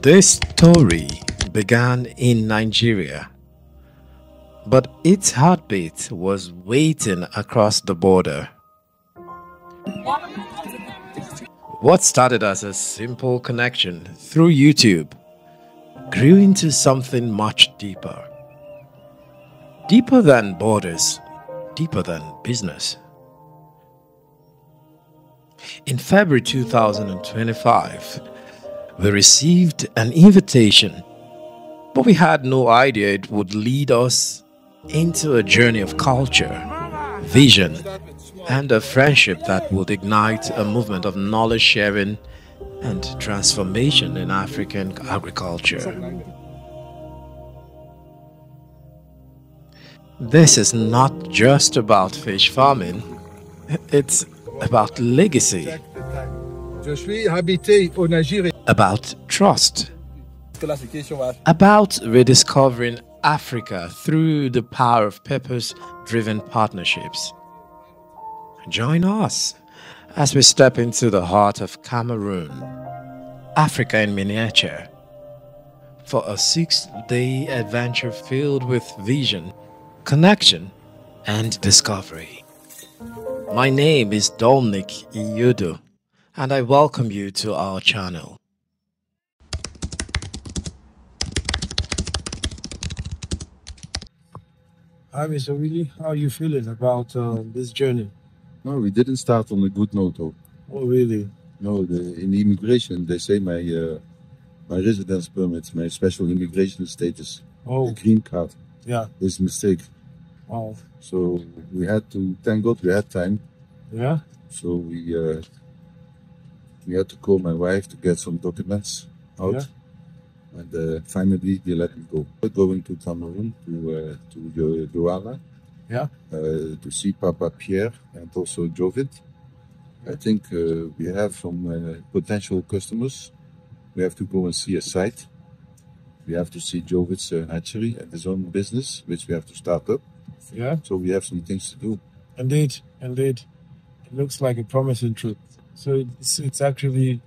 This story began in Nigeria, but its heartbeat was waiting across the border. What started as a simple connection through YouTube grew into something much deeper. Deeper than borders, deeper than business. In February 2025, we received an invitation, but we had no idea it would lead us into a journey of culture, vision, and a friendship that would ignite a movement of knowledge sharing and transformation in African agriculture. This is not just about fish farming, it's about legacy, about trust, about rediscovering Africa through the power of purpose-driven partnerships. Join us as we step into the heart of Cameroon, Africa in miniature, for a 6-day adventure filled with vision, connection, and discovery. My name is Dominic Iyodo, and I welcome you to our channel. Hi, Mr. Willy. How are you feeling about this journey? No, we didn't start on a good note, though. Oh, really? No, in the immigration, they say my residence permit, my special immigration status, the green card, is a mistake. Wow. So we had to, thank God we had time. Yeah? So we had to call my wife to get some documents out. Yeah. And finally, they let me go. We're going to Cameroon, to Douala. Yeah. To see Papa Pierre and also Jovid. I think we have some potential customers. We have to go and see a site. We have to see Jovid's hatchery and his own business, which we have to start up. Yeah. So we have some things to do. Indeed, indeed. It looks like a promising trip. So it's actually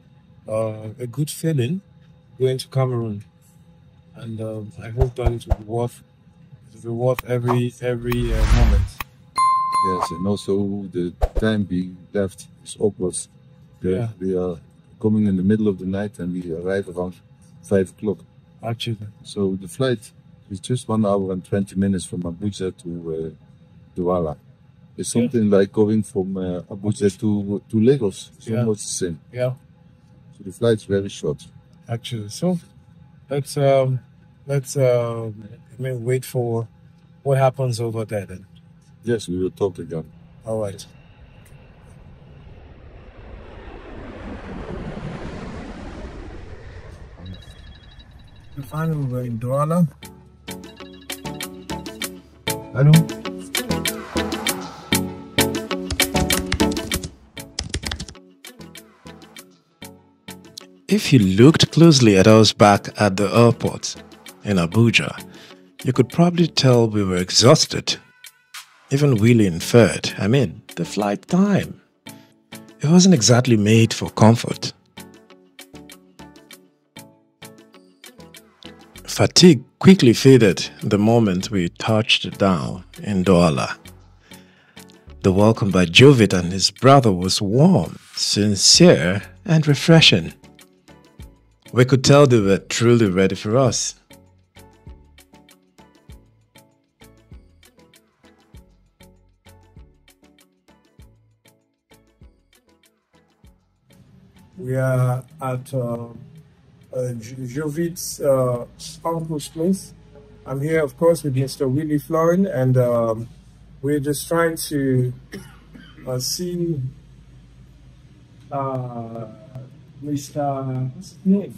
a good feeling going to Cameroon, and I hope that it will be worth every moment. Yes, and also the time being left is awkward. Yeah. We are coming in the middle of the night and we arrive around 5 o'clock. Actually. So the flight is just 1 hour and 20 minutes from Abuja to Douala. It's something like going from Abuja to Lagos. It's almost the same. Yeah. So the flight is very short. Actually, so let's wait for what happens over there then. Yes, we will talk again. All right. And finally, we're in Douala. Hello. If you looked closely at us back at the airport in Abuja, you could probably tell we were exhausted. Even Willy inferred, the flight time. It wasn't exactly made for comfort. Fatigue quickly faded the moment we touched down in Douala. The welcome by Jovid and his brother was warm, sincere, and refreshing. We could tell they were truly ready for us. We are at Jovid's uncle's place. I'm here, of course, with Mr. Willy Fleuren, and we're just trying to see Mr. What's his name?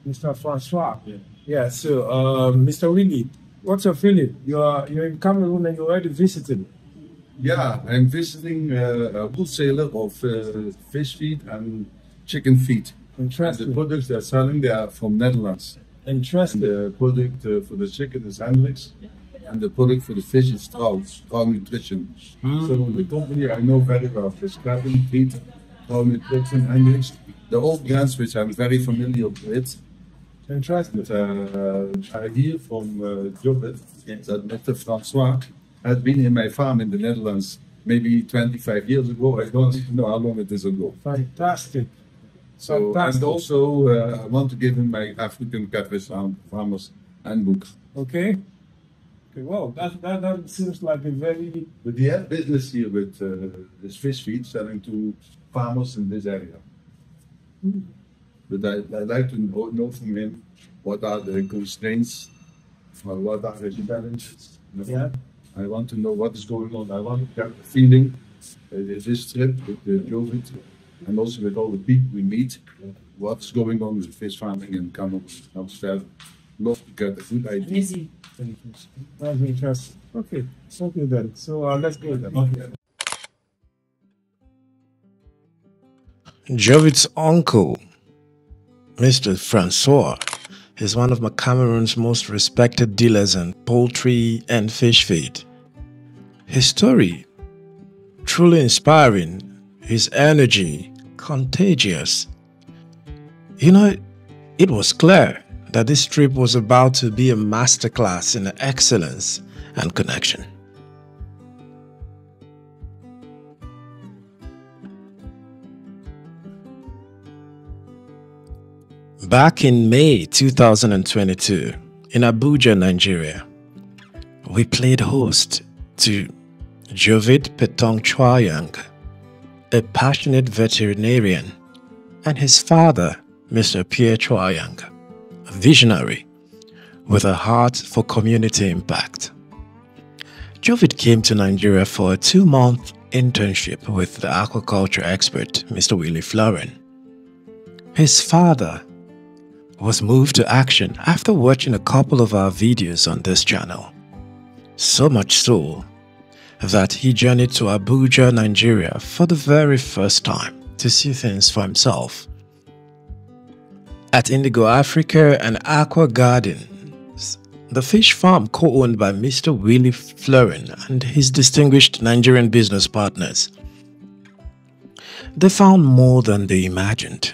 Mr. Francois. Yeah. So, Mr. Willy, what's your feeling? You're in Cameroon and you're already visiting. Yeah, I'm visiting a wholesaler of fish feed and chicken feed. Interesting. And the products they're selling, they are from Netherlands. Interesting. And the product for the chicken is Hendrix, and the product for the fish is Strauss Nutrition. So the company I know very well, fish cabin, feed, Nutrition, Hendrix. They're all brands which I'm very familiar with. Interesting. I hear from Jovet that Mr. Francois has been in my farm in the Netherlands maybe 25 years ago. I don't know how long it is ago. Fantastic. So, Fantastic. and also, I want to give him my African catfish farmers handbook. Okay. Okay. Well, that seems like a very. But he has business here with his fish feed selling to farmers in this area. But I'd like to know from him what are the constraints, or what are the challenges. Yeah. I want to know what is going on. I want to have a feeling this trip with the Jovid and also with all the people we meet, what's going on with fish farming in Cameroon. I was fair. Love to get a good idea. Easy. That's interesting. Okay. Okay then. So let's go then. Okay. Jovid's uncle, Mr. Francois, is one of Cameroon's most respected dealers in poultry and fish feed. His story, truly inspiring, his energy contagious. You know, it was clear that this trip was about to be a masterclass in excellence and connection. Back in May 2022, in Abuja, Nigeria, we played host to Jovid Petong Chwayang, a passionate veterinarian, and his father, Mr. Pierre Chwayang, a visionary with a heart for community impact. Jovid came to Nigeria for a 2-month internship with the aquaculture expert, Mr. Willy Fleuren. His father was moved to action after watching a couple of our videos on this channel. So much so that he journeyed to Abuja, Nigeria for the very first time to see things for himself. At Indigo Africa and Aqua Gardens, the fish farm co-owned by Mr. Willy Fleuren and his distinguished Nigerian business partners, they found more than they imagined.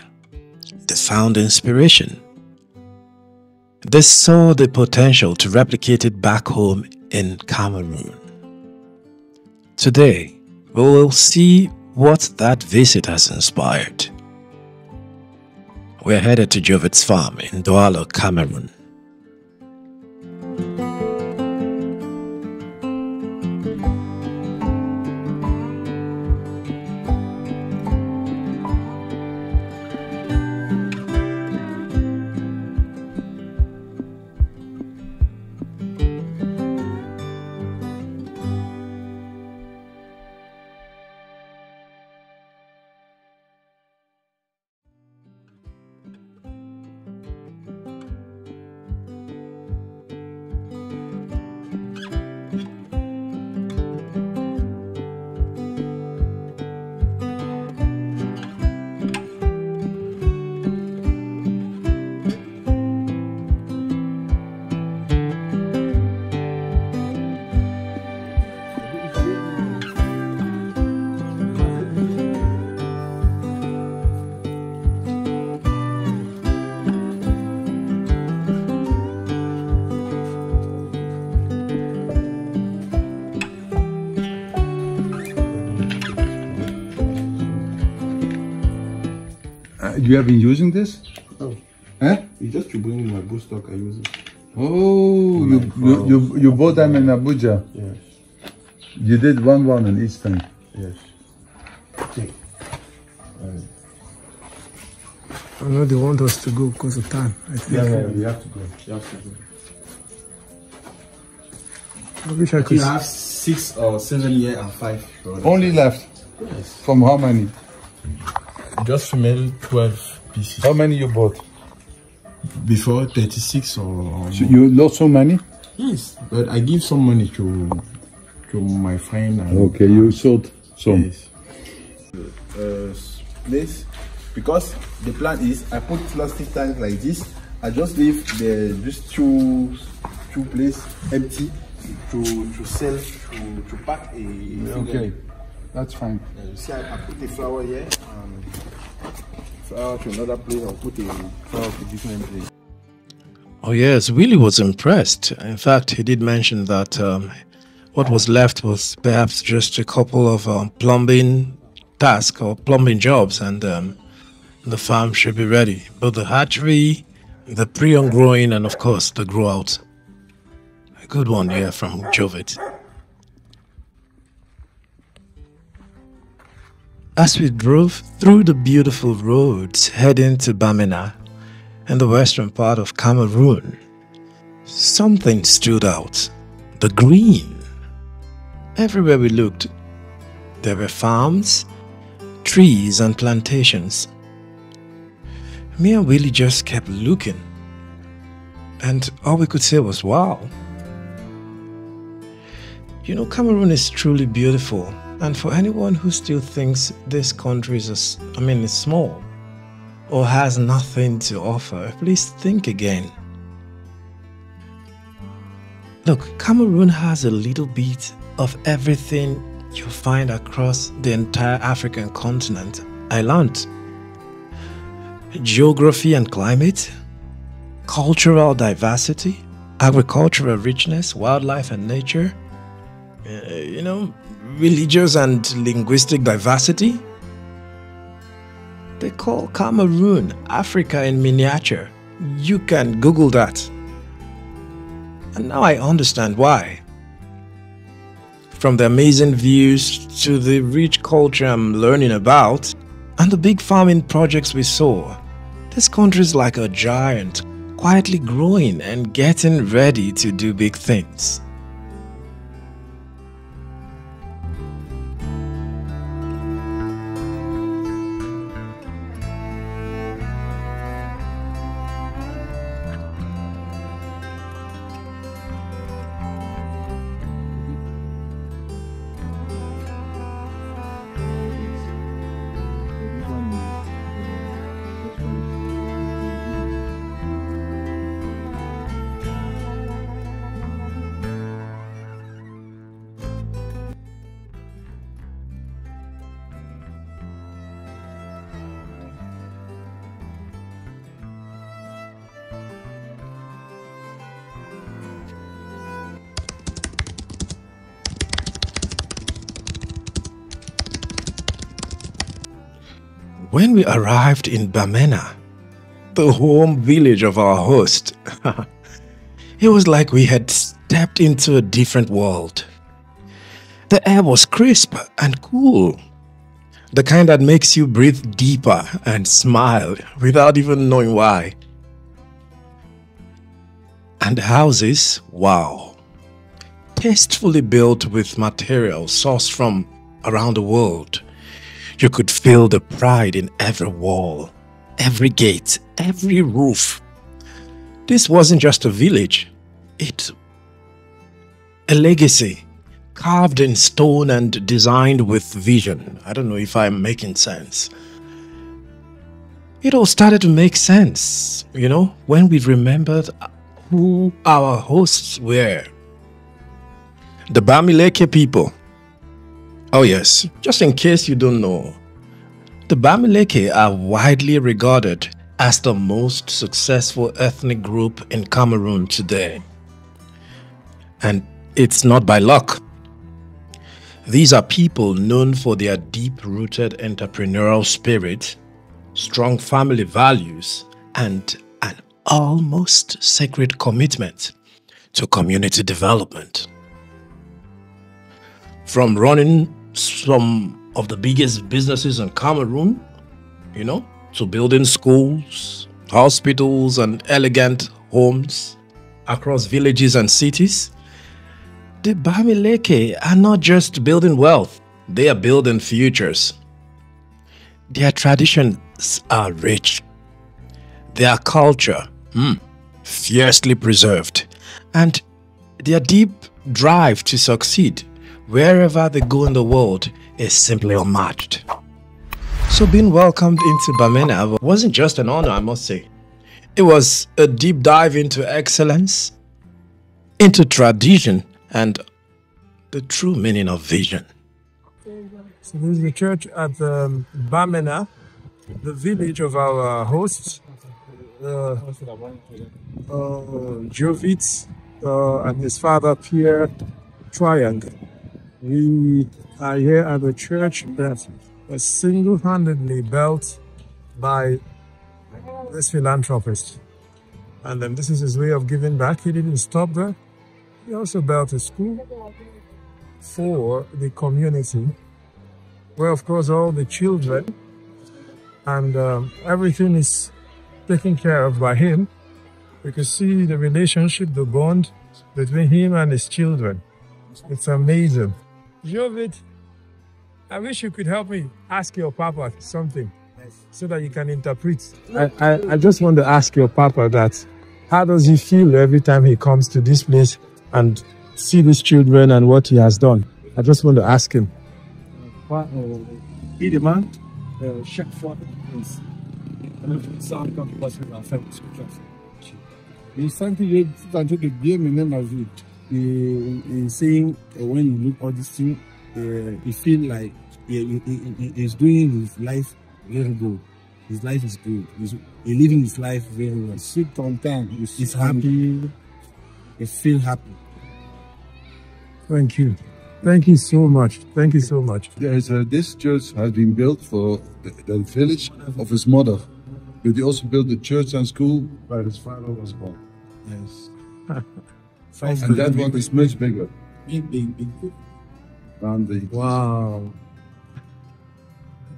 They found inspiration. They saw the potential to replicate it back home in Cameroon. Today, we will see what that visit has inspired. We're headed to Jovid's farm in Douala, Cameroon. You have been using this? Oh. Huh? It's just to bring my bull stock, I use it. Oh, you bought them in Abuja? Yes. You did one in each tank? Yes. Okay. I know they want us to go because of time. I think. Yeah, we have to go. We have to go. I wish I could. You have 6 or 7 years and 5. Only left? Yes. From how many? Just female 12 pieces. How many you bought? Before 36 or So you lost so many? yes, but I give some money to my friend. And Okay, you sold some. yes. This because the plan is I put plastic tank like this. I just leave just two places empty to sell to pack a. Okay, that's fine. You see, I put the flower here and flower to another place, or put a flower to different place. Oh yes, Willy was impressed. In fact, he did mention that what was left was perhaps just a couple of plumbing tasks or plumbing jobs, and the farm should be ready. Both the hatchery, the pre-on growing, and of course the grow out. A good one here from Jovet. As we drove through the beautiful roads heading to Bamena in the western part of Cameroon, something stood out. The green. Everywhere we looked, there were farms, trees and plantations. Me and Willy just kept looking, and all we could say was, wow. You know, Cameroon is truly beautiful, and for anyone who still thinks this country is, is small or has nothing to offer, please think again. Look, Cameroon has a little bit of everything you find across the entire African continent. I learned geography and climate, cultural diversity, agricultural richness, wildlife and nature, religious and linguistic diversity. They call Cameroon Africa in miniature. You can Google that. And now I understand why. From the amazing views to the rich culture I'm learning about and the big farming projects we saw, this country is like a giant, quietly growing and getting ready to do big things. When we arrived in Bamena, the home village of our host, it was like we had stepped into a different world. The air was crisp and cool, the kind that makes you breathe deeper and smile without even knowing why. And the houses, wow, tastefully built with materials sourced from around the world. You could feel the pride in every wall, every gate, every roof. This wasn't just a village, it's a legacy, carved in stone and designed with vision. I don't know if I'm making sense. It all started to make sense, when we remembered who our hosts were. The Bamileke people. Oh yes, just in case you don't know, the Bamileke are widely regarded as the most successful ethnic group in Cameroon today. And it's not by luck. These are people known for their deep-rooted entrepreneurial spirit, strong family values, and an almost sacred commitment to community development. From running some of the biggest businesses in Cameroon, to building schools, hospitals, and elegant homes across villages and cities, the Bamileke are not just building wealth, they are building futures. Their traditions are rich, their culture, fiercely preserved, and their deep drive to succeed wherever they go in the world is simply unmatched. So being welcomed into Bamena wasn't just an honor, I must say. It was a deep dive into excellence, into tradition, and the true meaning of vision. So this is the church at Bamena, the village of our hosts. Jovit and his father Pierre Triangle. We are here at a church that was single-handedly built by this philanthropist. And then this is his way of giving back. He didn't stop there. He also built a school for the community, where of course all the children and everything is taken care of by him. You can see the relationship, the bond between him and his children. It's amazing. Jovid, I wish you could help me ask your papa something so that you can interpret. I just want to ask your papa that, how does he feel every time he comes to this place and see these children and what he has done? I just want to ask him. Évidemment, chaque fois, ça encore passe dans la fin de ce classe. Mais sans que j'ai tout en train de bien mener ma vie. And saying when you look at this thing, you feel like he's doing his life very good. His life is good. He's living his life very well. Sit on time. He's happy. He feel happy. Thank you. Thank you so much. Thank you so much. There's this church has been built for the village of his mother, but he also built the church and school where his father was born. Yes. And that one is much bigger. Big. Than the Wow.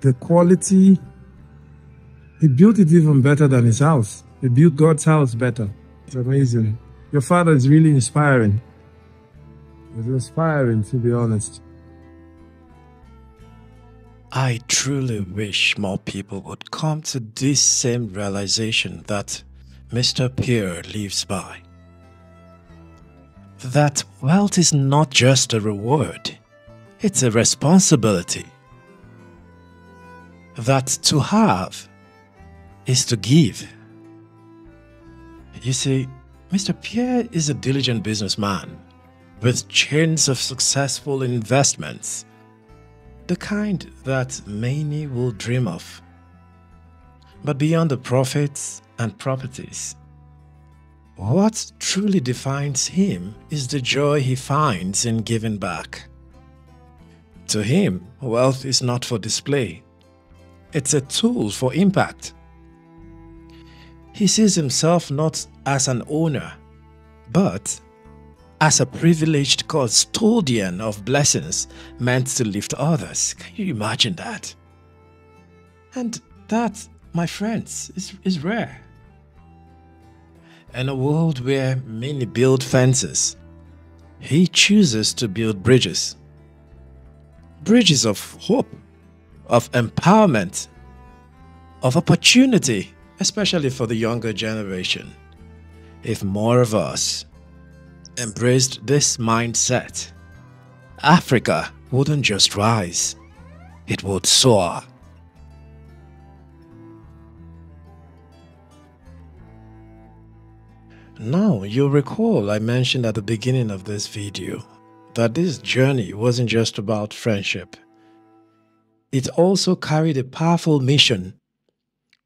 The quality, he built it even better than his house. He built God's house better. It's amazing. Your father is really inspiring. It's inspiring, to be honest. I truly wish more people would come to this same realization that Mr. Pierre lives by. That wealth is not just a reward, it's a responsibility. That to have is to give. You see, Mr. Pierre is a diligent businessman with chains of successful investments, the kind that many will dream of. But beyond the profits and properties, what truly defines him is the joy he finds in giving back. To him, wealth is not for display. It's a tool for impact. He sees himself not as an owner, but as a privileged custodian of blessings meant to lift others. Can you imagine that? And that, my friends, is rare. In a world where many build fences, he chooses to build bridges. Bridges of hope, of empowerment, of opportunity, especially for the younger generation. If more of us embraced this mindset, Africa wouldn't just rise, it would soar. Now, you'll recall I mentioned at the beginning of this video that this journey wasn't just about friendship. It also carried a powerful mission,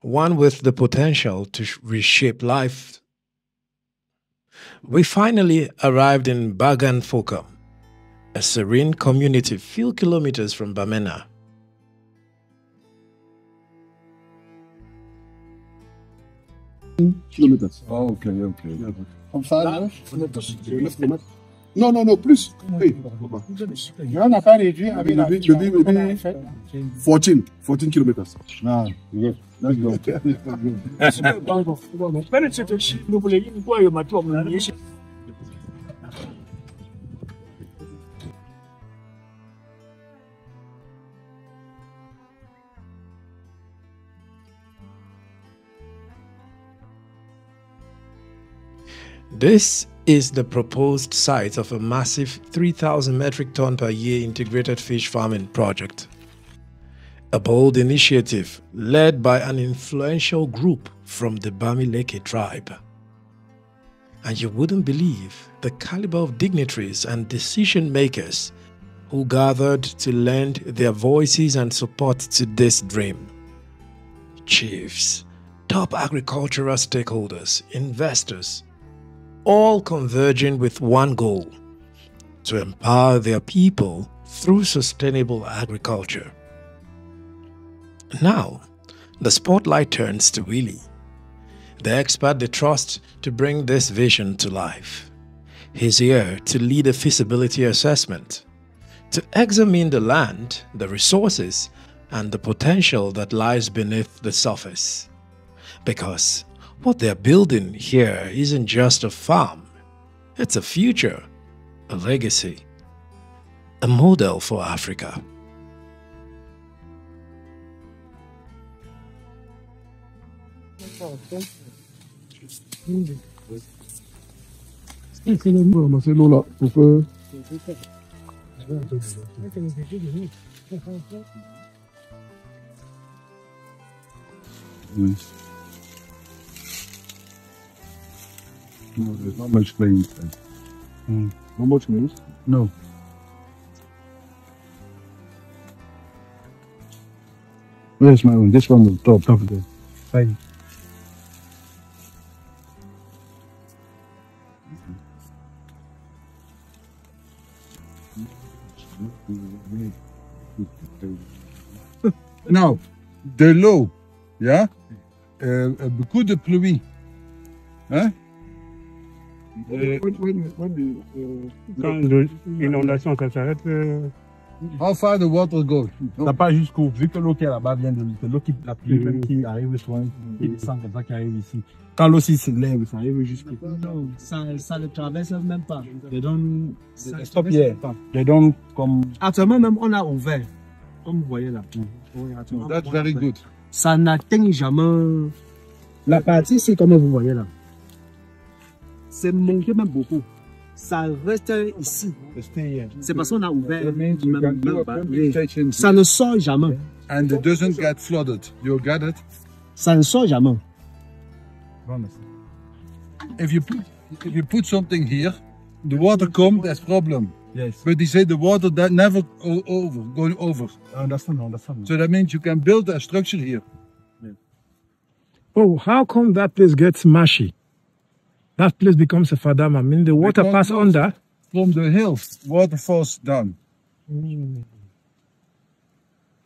one with the potential to reshape life. We finally arrived in Banganfokam, a serene community few kilometers from Bamena. kilometers. Oh, okay. Comme ça, là, non, plus. Hey. On n'a pas réduit avec la maybe 14 kilometers. Ah, good. Let's go. This is the proposed site of a massive 3,000 metric ton per year integrated fish farming project. A bold initiative led by an influential group from the Bamileke tribe. And you wouldn't believe the caliber of dignitaries and decision makers who gathered to lend their voices and support to this dream. Chiefs, top agricultural stakeholders, investors, all converging with one goal: to empower their people through sustainable agriculture. Now, the spotlight turns to Willy, the expert they trust to bring this vision to life. He's here to lead a feasibility assessment, to examine the land, the resources, and the potential that lies beneath the surface. Because what they're building here isn't just a farm, it's a future, a legacy, a model for Africa. No, there's not much clay inside. Not much clay? No. Where's my one? This one on top. Top there. Fine. Now, de l'eau, yeah? Beaucoup de pluie. Hein? Quand l'inondation s'arrête, How far the water goes? Ça part jusqu'au, vu que l'eau qui est là-bas vient de l'eau qui, la pluie même qui arrive souvent, qui descend comme ça, qui arrive ici. Quand l'eau se lève, ça arrive jusqu'au. Non, ça ne traverse même pas. They don't, Stop here. They don't comme. actuellement même, on a ouvert. Comme vous voyez là. That's very good. Ça n'atteint jamais la partie, c'est comme vous voyez là. C'est monté même beaucoup. Ça reste ici. C'est parce qu'on a ouvert. Ça ne sort jamais. And it doesn't get flooded. You got it? Ça ne sort jamais. If you put something here, the water comes, there's problem. Yes. But they say the water that never going over. I understand. So that means you can build a structure here. Oh, how come that place gets mushy? That place becomes a fadam. I mean, the water Because passes under. From the hills, water falls down.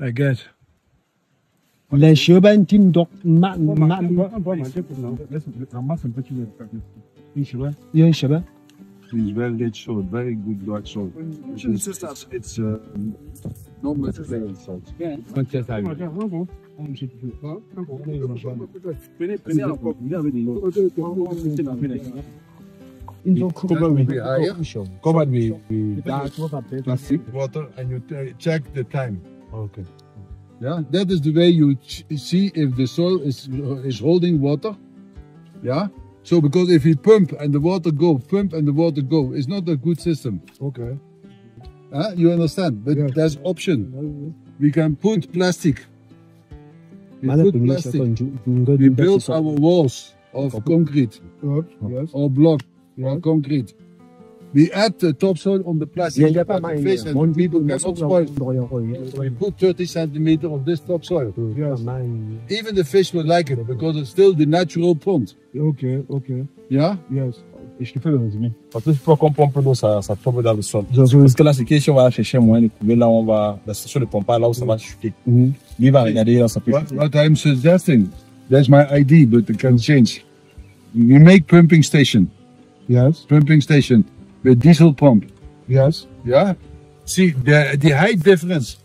I get. Les cheveux team doc It's very good soil, very good dark soil. It's normal clay salt. Covered with dark plastic. Water and you check the time. Okay. Yeah, that is the way you see if the soil is holding water. Yeah. So because if you pump and the water go, it's not a good system. Okay. You understand? But Yeah. there's option. We can put plastic. We build our walls of concrete Yes. or block or concrete. We add the topsoil on the plastic. So that the fish and people cannot spoil. We put 30 centimeters of this topsoil. Yes. Even the fish will like it because it's still the natural pond. Okay. Yeah? Yes. Et je te fais le résumé. Parce que tu peux comprendre un peu d'eau, ça tombe dans le sol. Parce que là, c'est question, on va chercher un moyen de trouver là où on va, la station de pompage, là où ça va chuter. Lui, il va regarder là, ça peut chuter. What I'm suggesting, that's my idea, but it can change. We make pumping station. Yes. Pumping station with diesel pump. Yes. Yeah? See, the height difference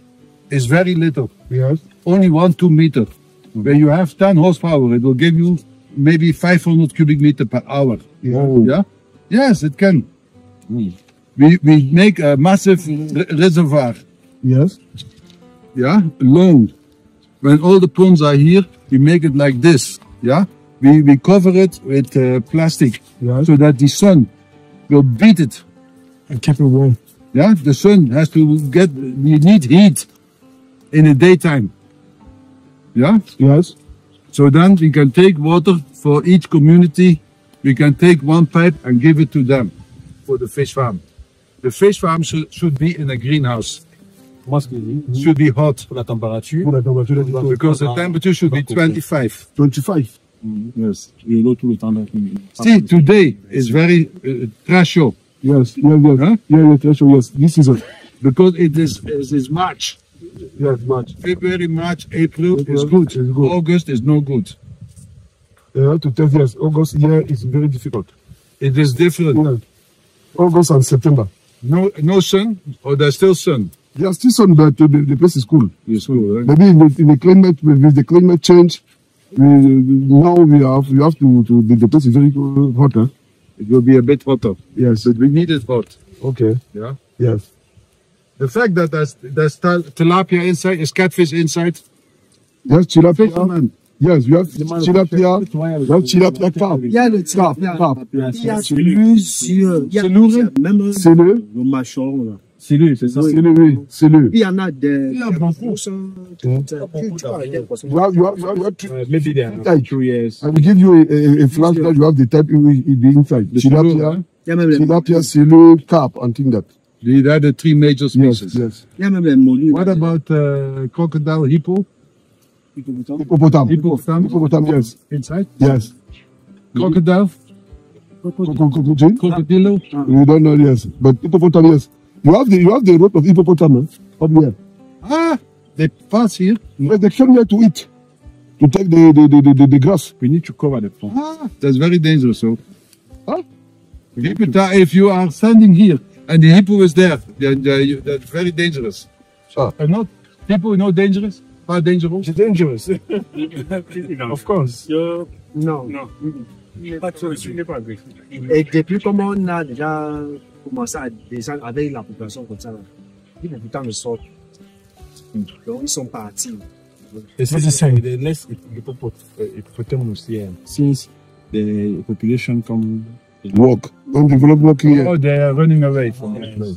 is very little. Yes. Only 1-2 meters. When you have 10 horsepower, it will give you maybe 500 cubic meter per hour. Oh. Yeah? Yes, it can. We make a massive reservoir. Yes. Yeah? Long. When all the ponds are here, we make it like this. Yeah? We cover it with plastic. Yes. So that the sun will beat it. And keep it warm. Yeah? The sun has to get, we need heat in the daytime. Yeah? Yes. So then we can take water for each community. We can take one pipe and give it to them for the fish farm. The fish farm should be in a greenhouse. Should be hot. Pour la température. Because the temperature should be 25. 25. Yes, you go to the See, today is very trash show. Yes, Huh? yes. This is a Because it is March. yes, March. February, March, April April is good. is good. August is no good. To tell yes, August here is very difficult. It is different. Yeah. August and September. No sun, or there's still sun. There's still sun, but the place is cool. It's cool, right? Maybe in the climate, with the climate change, now we have to the place is very hot. Huh? It will be a bit hotter. Yes. But we need it hot. Okay. Yeah. Yes. The fact that there's tilapia inside, is catfish inside. Yes, tilapia. Fisherman. Yes, we have tilapia. We have tilapia carp. Il y a le Carp. Il y a plusieurs. Il y a même le machon là. C'est lui, c'est ça. C'est le. Il y en a des. You have Maybe they are type. 2 years. I will give you a flash that you have the type in the inside. Tilapia, Il y a même les. tilapia, sele, carp, and things that. These are the 3 major species. Yes. Il y a même les mollus. What about crocodile, hippo? Hippopotame. Hippopotame, yes. Inside? Yes. Crocodile? Crocodilo? We don't know, yes. But hippopotame, yes. You have the root of hippopotame up here. Ah, they pass here. But they come here to eat, to take the grass. We need to cover the pond. Ah, that's very dangerous. So, Huh? if you are standing here and the hippo is there, that's very dangerous. Ah. Not hippo, not dangerous. Pas dangerous. It's dangerous. Of course. Non. Et depuis comment on a déjà commencé à descendre avec la population comme ça, les habitants ne sortent. Donc ils sont partis. It's necessary. The next hippopotamus here, since the population come Walk. Don't develop walking here. oh, they are running away from the place.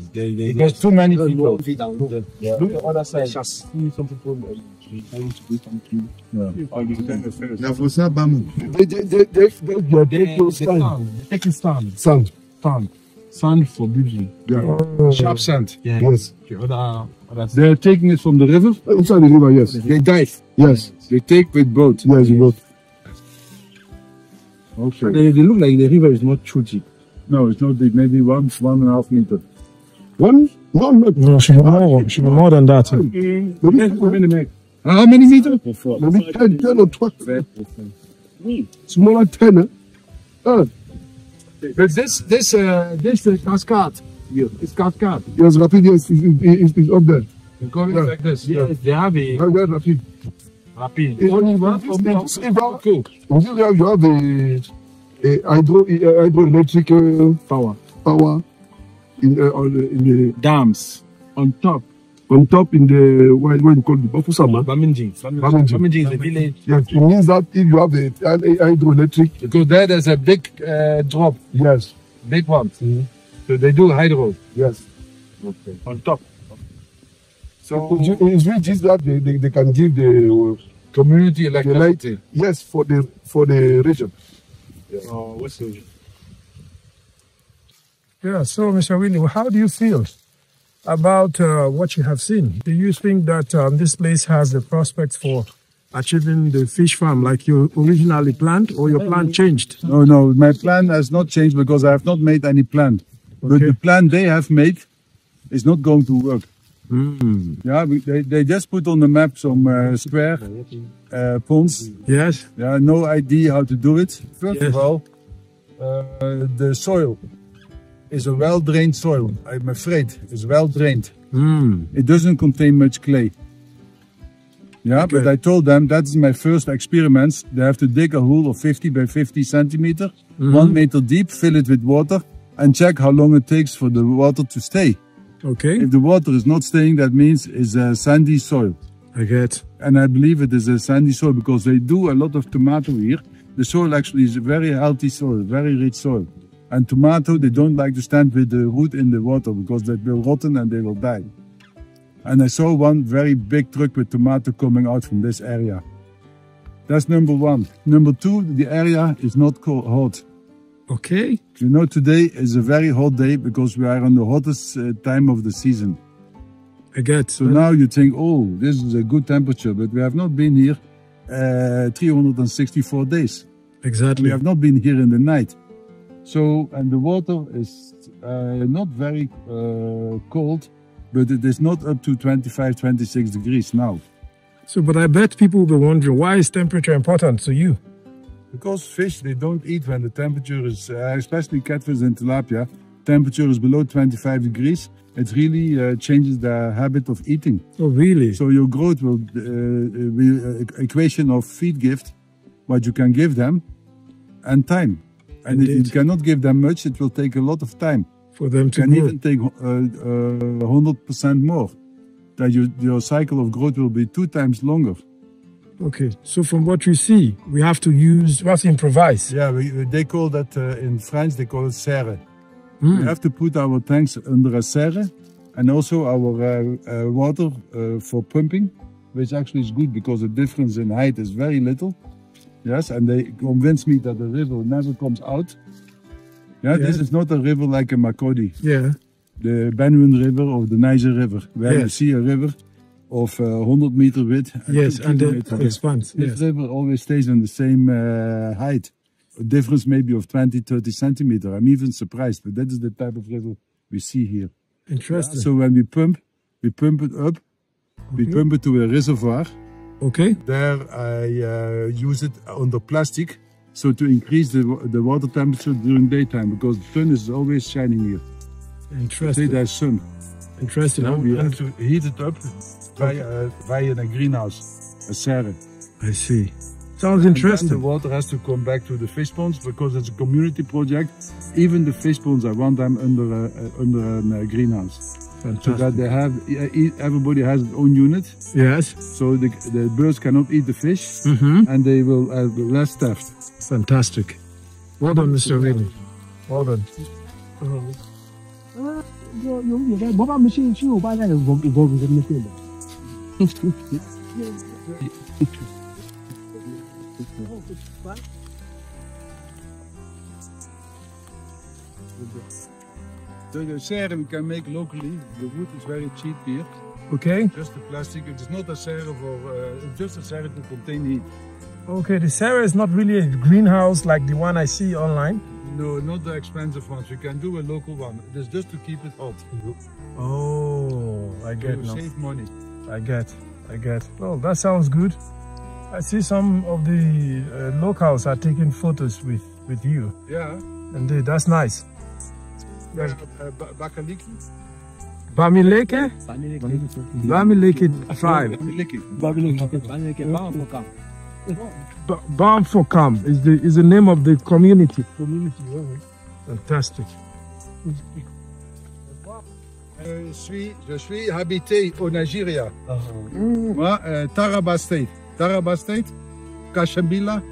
There's too many people. Vit dans l'eau. Yeah. Look at the other side. Chasse. See some people trying to do something. Yeah. Now for ça, Bamou. Taking sand. Sand. Sand for building. Yeah. Sharp sand. Yeah. Yes. They're taking it from the river. Inside the river, yes. They dive. Yes. They take with boat. Yes, you got. Okay. They look like the river is not too deep. No, it's not big. Maybe 1.5 meter. One? No, Should be more than that. maybe How many meters? 10 or 12. Smaller 10. But this cascade here, it's cascade. Yes, rapid, yes, it's up there. It's going Yeah. like this. Yes, they have a Very rapid. rapid. Only one from cool. You have a hydroelectric power in the Dams on top. on top in the what you call the Bafusama. Bamingji. Bamingji is a village. Yes, it means that if you have a hydroelectric, Because there's a big drop, yes, big one. So they do hydro yes. okay. On top. So it's really that they can give the Community light. electricity. Yes, for the region. Oh, what's the Yeah, so Mr. Willy, how do you feel about what you have seen? Do you think that this place has the prospects for achieving the fish farm like you originally planned, or your plan changed? No, my plan has not changed because I have not made any plan. But Okay. the plan they have made is not going to work. Yeah, they just put on the map some square ponds. Yes. Yeah, no idea how to do it. First Yes. of all, the soil is a well-drained soil. I'm afraid it's well-drained. It doesn't contain much clay. Yeah, Okay. but I told them that's my first experiments. They have to dig a hole of 50 by 50 centimeter, 1 meter deep, fill it with water, and check how long it takes for the water to stay. Okay. If the water is not staying, that means it's a sandy soil. I get. And I believe it is a sandy soil because they do a lot of tomato here. The soil actually is a very healthy soil, very rich soil. And tomato, they don't like to stand with the root in the water because that will rotten and they will die. And I saw one very big truck with tomato coming out from this area. That's number one. Number two, the area is not cold, hot. Okay. You know, today is a very hot day because we are on the hottest time of the season. I get. So now you think, oh, this is a good temperature, but we have not been here 364 days. Exactly. We have not been here in the night. So, and the water is not very cold, but it is not up to 25, 26 degrees now. So, but I bet people will be wondering, why is temperature important to you? Because fish, they don't eat when the temperature is, especially catfish and tilapia, temperature is below 25 degrees. It really changes the habit of eating. Oh, really? So your growth will be equation of feed gift, what you can give them, and time. And Indeed. if you cannot give them much, it will take a lot of time. For them to Can grow. even take 100% more. That your cycle of growth will be 2 times longer. Okay, so from what you see, we have to improvise. Yeah, they call that in French, they call it serre. We have to put our tanks under a serre, and also our water for pumping, which actually is good because the difference in height is very little. Yes, and they convinced me that the river never comes out. Yeah, this is not a river like a Makodi. Yeah. The Benuen River or the Niger River, where you see a river of 100 meter width. Yes, and then it expands. This river always stays on the same height. A difference maybe of 20, 30 centimeter. I'm even surprised, but that is the type of river we see here. Interesting. So when we pump it up, we pump it to a reservoir. Okay. There I use it under plastic, so to increase the water temperature during daytime, because the sun is always shining here. Interesting. Say there's sun. Interesting. So we have to heat it up via a greenhouse, a serre. I see. Sounds interesting. And the water has to come back to the fish ponds because it's a community project. Even the fish ponds, I want them under a greenhouse. Fantastic. So that they have, everybody has its own unit. Yes. So the birds cannot eat the fish and they will have less theft. Fantastic. Well done, Mr. Willy. Well done. So the serre we can make locally. The wood is very cheap here. Okay. Just the plastic. It is not a serre for. It's just a serre to contain heat. Okay, the serre is not really a greenhouse like the one I see online. No, not the expensive ones. We can do a local one. It is just to keep it hot. Oh, I get now. Save money. I get. Well, that sounds good. I see some of the locals are taking photos with you. Yeah. Indeed, that's nice. Bamileke? Bamileke? Bamileke tribe. Banganfokam is the name of the community. Fantastic. Je suis habité au Nigeria. Moi, Taraba State. Taraba State, Kashambila,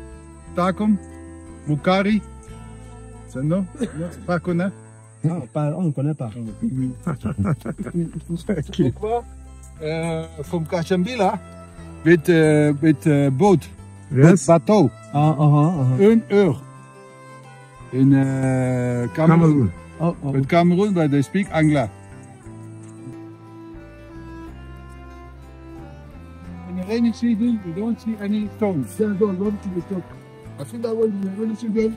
Takum, Bukari. C'est non? Pas connaît? Non, on ne connaît pas. Pourquoi? From Kashambila, with boat. Yes. With bateau. 1 uur. In Cameroon. With Cameroon, but they speak Angla. In the rainy season, you don't see any stones. I think that when you really see them,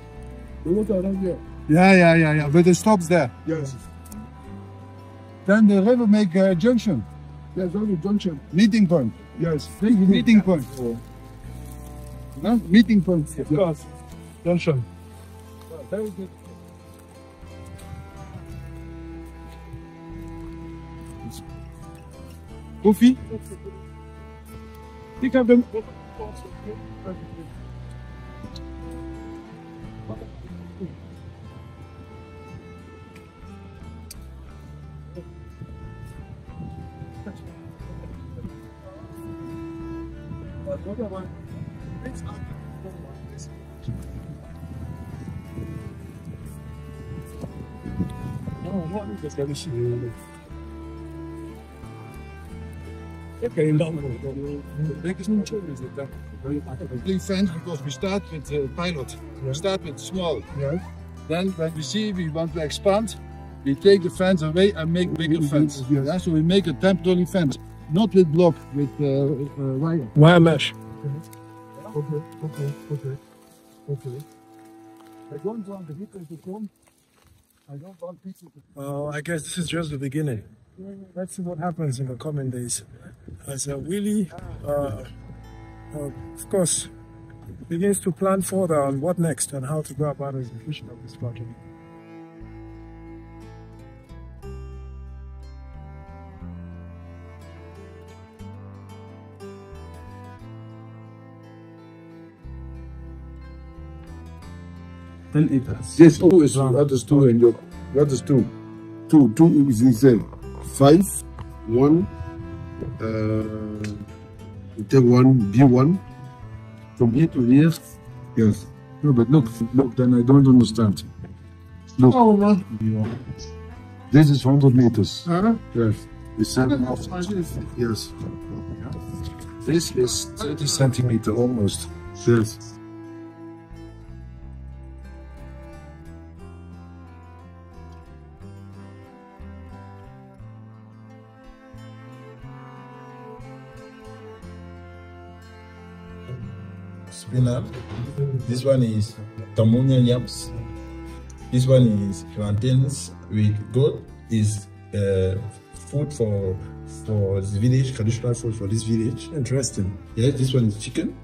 the water around here. Yeah. But it stops there. Yes. Then the river make a junction. Yes, that's the junction. Meeting point. Yes. Meeting point. No? Meeting point. Yes. Junction. Very good. Koffie? Ik heb hem. Complete fence because we start with pilot. We start with small. Yes. Then when we see we want to expand, we take the fence away and make bigger fence. Yes. Yeah, so we make a temporary fence, not with block, with wire. Wire mesh. Okay. Okay. I don't want the people to come. I don't want people to. I guess this is just the beginning. Let's see what happens in the coming days. As Willy, of course, begins to plan further on what next and how to go about the execution of this project. Then it has. Yes, two is what is two in your what is two? Two is inside. 5, 1, you take one B1 from here to here. Yes. No, but look, then I don't understand. Look. Oh, man. This is 100 meters. Yes. It's 7.5. Yes. This is 30 centimeters almost. Yes. Spinach. This one is Cameroonian yams. This one is plantains with goat. Is food for the village, traditional food for this village. Interesting. Yes, this one is chicken.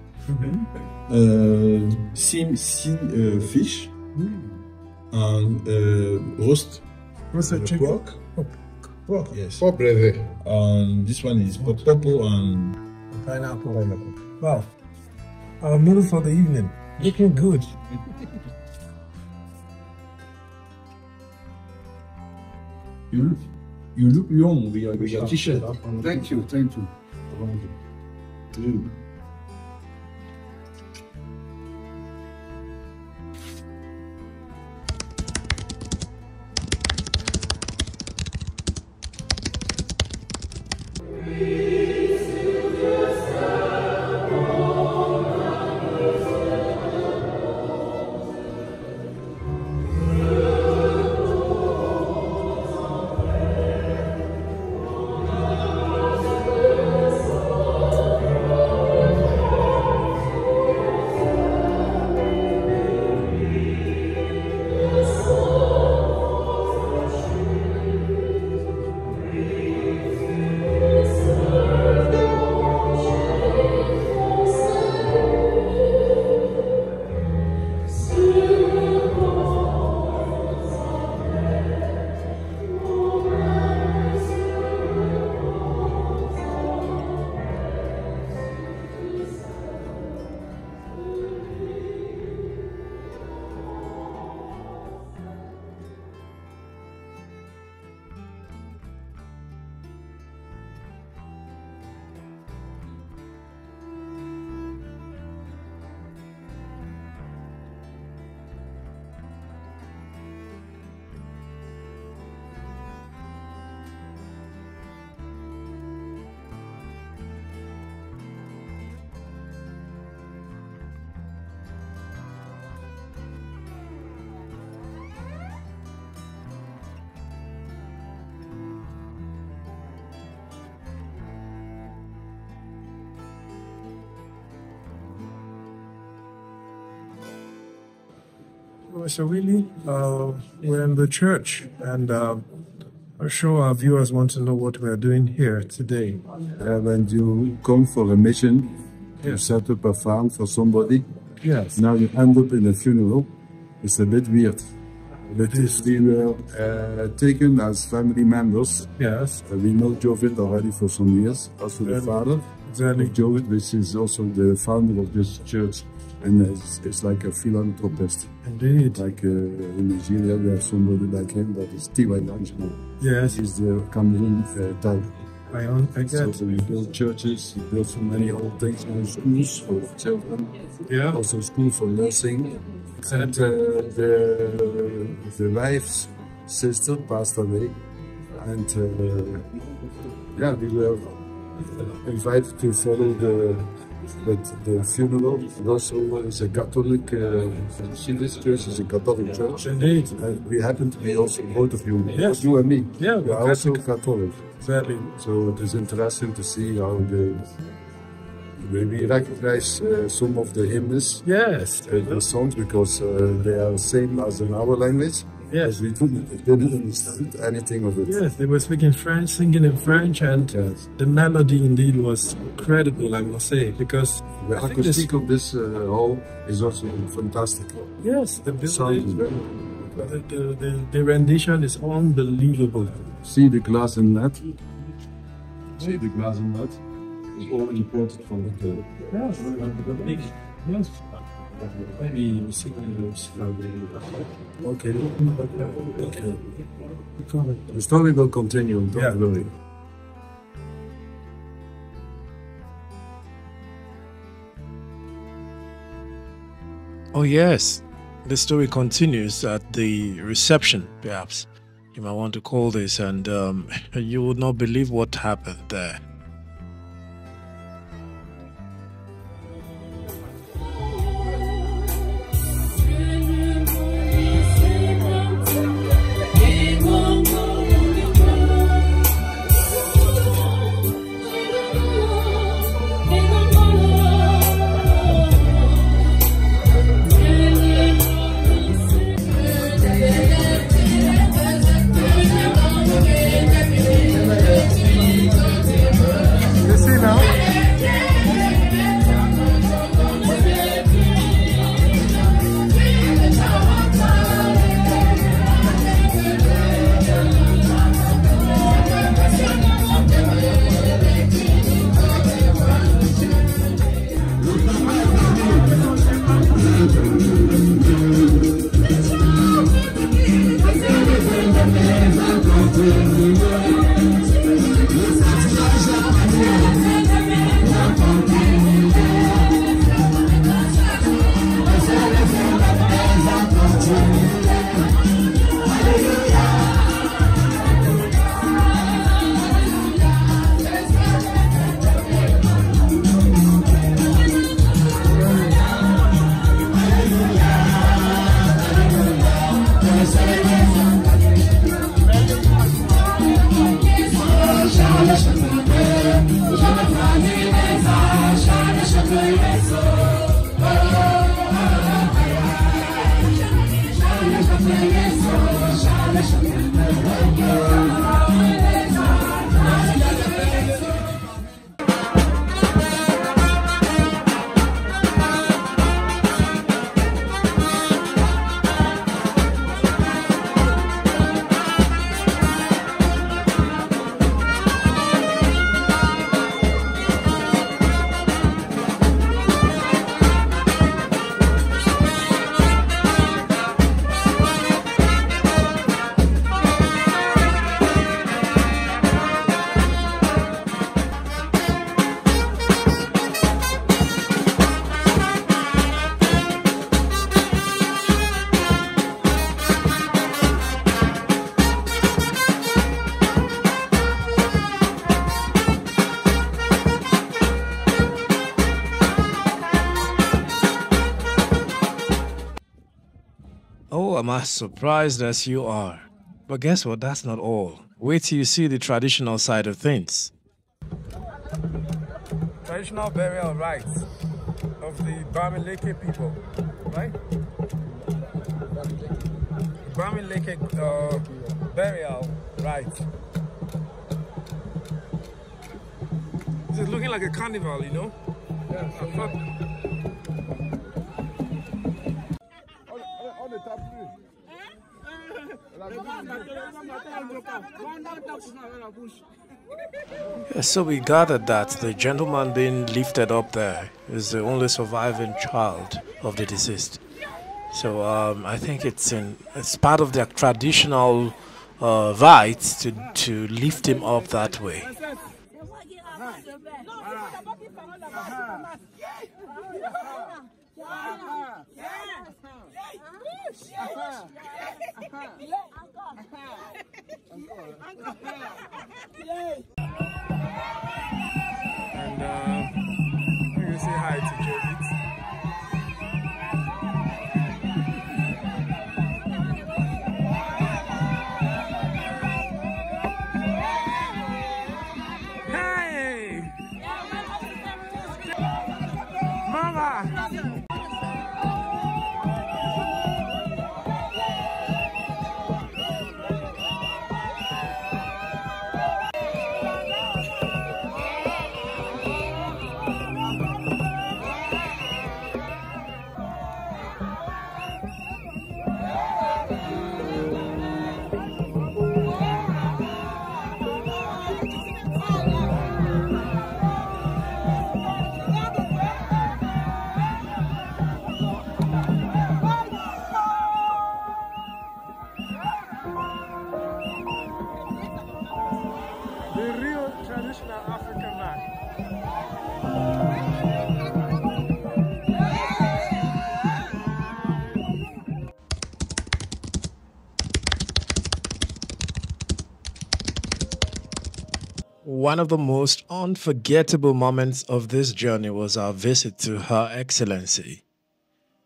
Sea fish and roast Chicken. pork. Pork, yes. Pork bread. And this one is potato and Pineapple. Wow. Our meal for the evening. Looking good. You look young with your t-shirt. Thank you. So Willy, we're in the church, and I'm sure our viewers want to know what we're doing here today. When you come for a mission, you set up a farm for somebody. Yes. Now you end up in a funeral. It's a bit weird. But we were taken as family members. Yes. We know Jovid already for some years, also the father Exactly. of Jovid, which is also the founder of this church. And it's like a philanthropist. Indeed. Like in Nigeria, we have somebody like him that is T.Y. Lanchman. Yes. He's the Cameroon type. I get. So we build churches, we build so many old things, and schools for children. Yeah. Also school for nursing. And the wife's sister passed away. And yeah, we were invited to follow the funeral. And also it's a Catholic, this church is a Catholic church. Indeed. We happen to be also both of you. Yes. You and me. Yeah, we are also Catholic. Exactly. So it is interesting to see how We recognize some of the hymns, Yes. the songs, because they are the same as in our language. Yes. We didn't understand anything of it. Yes, they were speaking French, singing in French, and the melody indeed was incredible, I must say, because The acoustic of this hall is also fantastic. yes, the Sound is building, very the rendition is unbelievable. See the glass in that? See the glass in that? It's all imported from the Yes. Maybe signals. Okay. The story will continue, don't worry. Oh, yes. The story continues at the reception, perhaps. You might want to call this, and you would not believe what happened there. Oh, I'm as surprised as you are. But guess what? That's not all. Wait till you see the traditional side of things. Traditional burial rites of the Bamileke people, right? Bamileke burial rites. This is looking like a carnival, you know? So we gathered that the gentleman being lifted up there is the only surviving child of the deceased. So I think it's part of their traditional rites to lift him up that way. And I'm gonna say hi to Jovit. Hey! The real traditional African man. One of the most unforgettable moments of this journey was our visit to Her Excellency.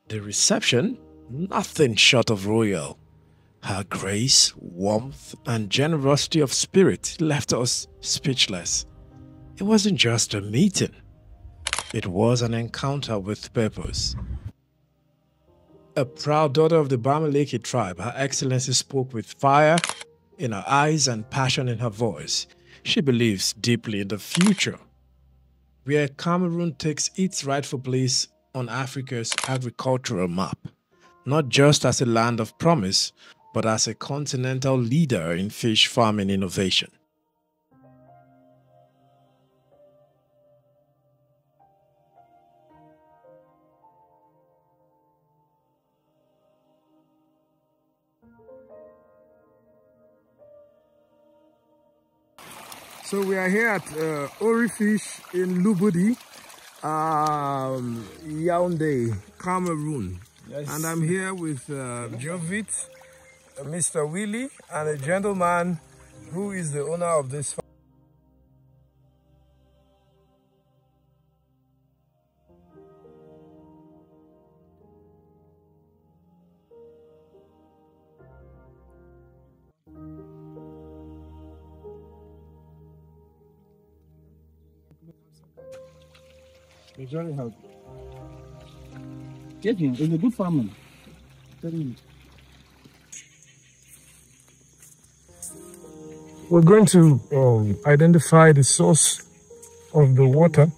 The reception, nothing short of royal. Her grace, warmth, and generosity of spirit left us speechless. It wasn't just a meeting. It was an encounter with purpose. A proud daughter of the Bamileke tribe, Her Excellency spoke with fire in her eyes and passion in her voice. She believes deeply in the future, where Cameroon takes its rightful place on Africa's agricultural map, not just as a land of promise, but as a continental leader in fish farming innovation. So we are here at Ori Fish in Lubudi, Yaoundé, Cameroon. Yes. And I'm here with Jovit, Mr. Willy, and a gentleman who is the owner of this farm. It's very healthy. Get him. It's a good farmer. We're going to identify the source of the water.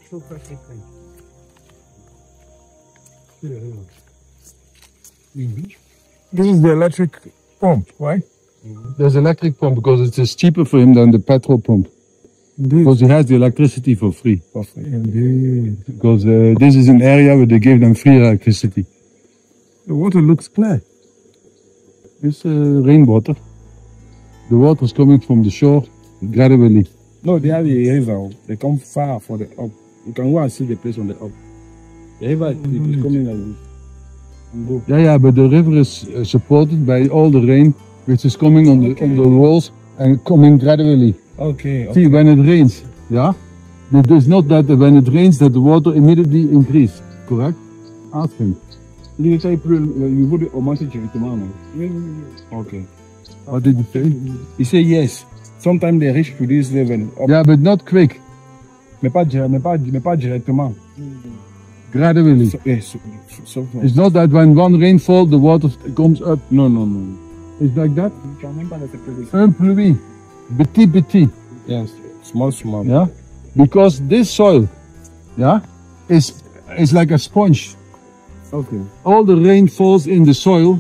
This is the electric pump, right? There's electric pump because it's cheaper for him than the petrol pump. Indeed. Because he has the electricity for free. Indeed. Because this is an area where they give them free electricity. The water looks clear. It's rainwater. The water is coming from the shore gradually. No, they have a river. They come far for the up. You can go and see the place on the up. The river is coming like this. Yeah, but the river is supported by all the rain which is coming on the walls and coming gradually. Okay. See, when it rains, yeah, it is not that when it rains that the water immediately increases. Correct? Ask him. You say you put it on my tomorrow. Okay. What did you say? He said yes. Sometimes they reach to this level. Yeah, but not quick. Mais pas directement. Gradually. Yes. It's not that when one rainfall the water comes up. No. It's like that. Un pluie. Petit. Yes. Small. Yeah. Because this soil, yeah, is like a sponge. Okay. All the rain falls in the soil,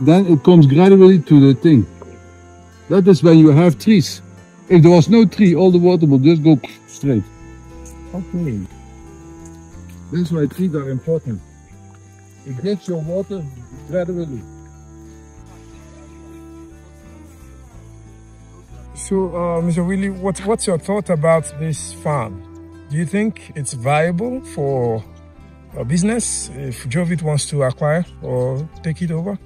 then it comes gradually to the thing. That is when you have trees. If there was no tree, all the water will just go straight. Okay. That's why trees are important. It gets your water gradually. So, Mr. Willy, what's your thought about this farm? Do you think it's viable for a business if Jovit wants to acquire or take it over?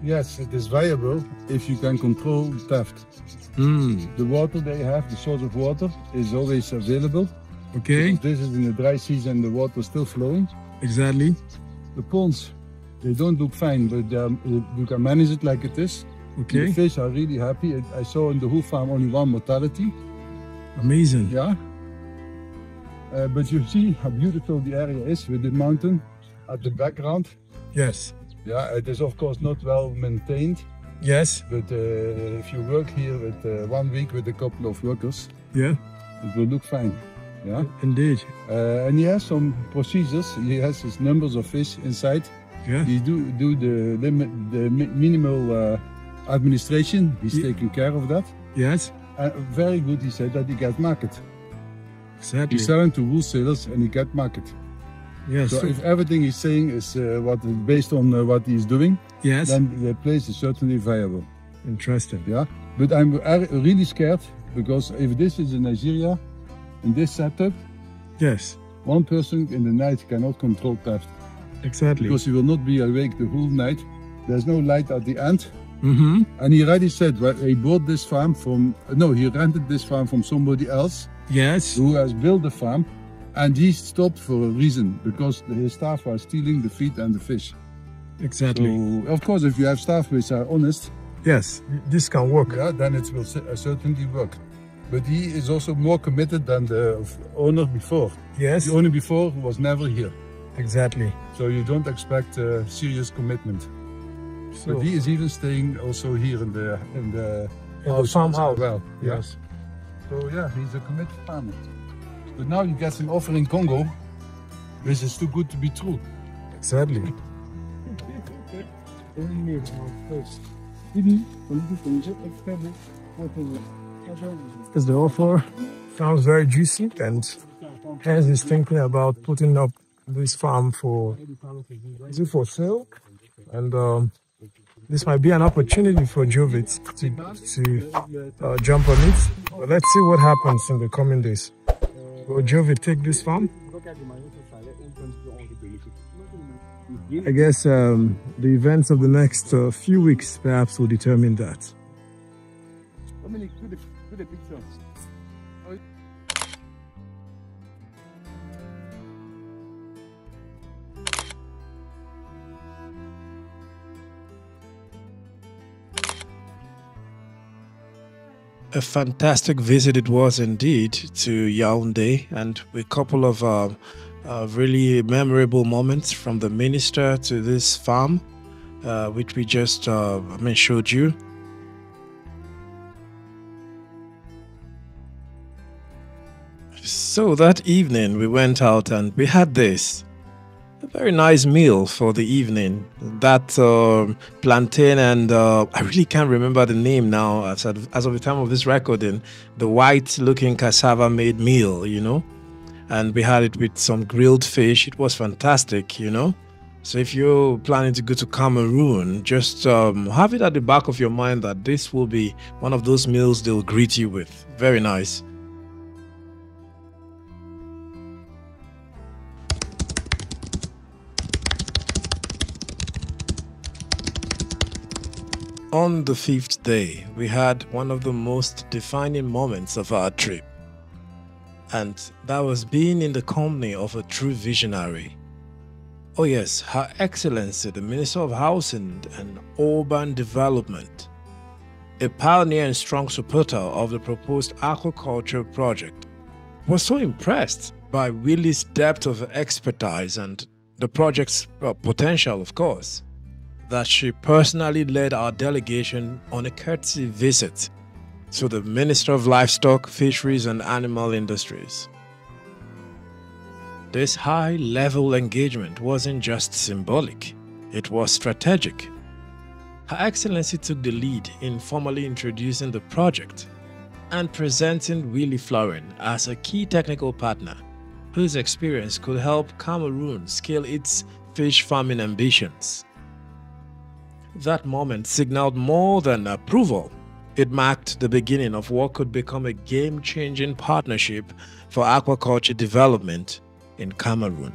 Yes, it is viable if you can control theft. The water they have, the source of water, is always available. Okay. This is in the dry season, the water is still flowing. Exactly. The ponds, they don't look fine, but you can manage it like it is. Okay. The fish are really happy. I saw in the whole farm only one mortality. Amazing. Yeah. But you see how beautiful the area is with the mountain at the background. Yes. Yeah, it is of course not well maintained. Yes. But if you work here with 1 week with a couple of workers, Yeah. it will look fine. Yeah. Indeed. And he has some procedures. He has his numbers of fish inside. Yeah. He do the minimal administration. He's taking care of that. Yes. Very good. He said that he get market. Exactly. He's selling to wholesalers and he get market. Yes. So if everything he's saying is what is based on what he's doing, yes. then the place is certainly viable. Interesting. Yeah. But I'm really scared because if this is in Nigeria, in this setup, yes, one person in the night cannot control theft. Exactly. Because he will not be awake the whole night. There's no light at the end. Mm-hmm. And he already said, well, he bought this farm from, no, he rented this farm from somebody else. Yes. Who has built the farm. And he stopped for a reason, because his staff are stealing the feed and the fish. Exactly. So, of course, if you have staff which are honest, yes, this can work. Yeah, then it will certainly work. But he is also more committed than the owner before. Yes. The owner before was never here. Exactly. So you don't expect serious commitment. So, but he is even staying also here in the farmhouse. Well, yes. Yeah. So yeah, he's a committed farmer. But now you get an offer in Congo, which is too good to be true. Exactly. Because the offer sounds very juicy, and hence he's thinking about putting up this farm for sale, and this might be an opportunity for Jovit to jump on it. But let's see what happens in the coming days. Will Jovit take this farm? I guess the events of the next few weeks perhaps will determine that. Dominic, do the picture. A fantastic visit it was indeed to Yaoundé, and a couple of really memorable moments from the minister to this farm, which we just showed you. So that evening we went out and we had this. A very nice meal for the evening. That plantain and I really can't remember the name now as of the time of this recording. The white looking cassava made meal, you know. And we had it with some grilled fish. It was fantastic, you know. So if you're planning to go to Cameroon, just have it at the back of your mind that this will be one of those meals they'll greet you with. Very nice. On the 5th day, we had one of the most defining moments of our trip, and that was being in the company of a true visionary. Oh yes, Her Excellency, the Minister of Housing and Urban Development, a pioneer and strong supporter of the proposed aquaculture project, was so impressed by Willy's depth of expertise and the project's potential, of course, that she personally led our delegation on a courtesy visit to the Minister of Livestock, Fisheries and Animal Industries. This high-level engagement wasn't just symbolic, it was strategic. Her Excellency took the lead in formally introducing the project and presenting Willy Fleuren as a key technical partner whose experience could help Cameroon scale its fish farming ambitions. That moment signaled more than approval. It marked the beginning of what could become a game-changing partnership for aquaculture development in Cameroon.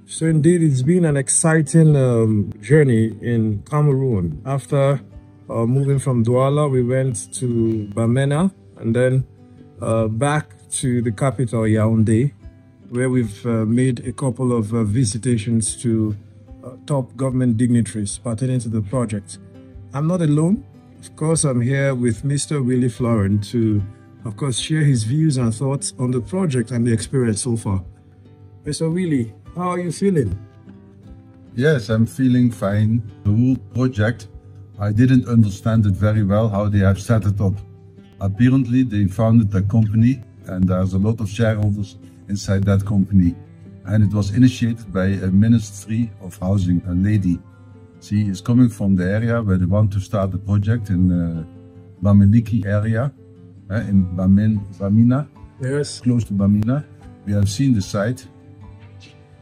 So indeed, it's been an exciting journey in Cameroon. After moving from Douala, we went to Bamena and then back to the capital, Yaoundé. where we've made a couple of visitations to top government dignitaries pertaining to the project. I'm not alone. Of course, I'm here with Mr. Willy Fleuren to, of course, share his views and thoughts on the project and the experience so far. Mr. Willy, how are you feeling? Yes, I'm feeling fine. The whole project, I didn't understand it very well how they have set it up. Apparently, they founded a company and there's a lot of shareholders inside that company. And it was initiated by a Ministry of Housing, a lady. She is coming from the area where they want to start the project in Bamileke area, in Bamena, yes, close to Bamena. We have seen the site.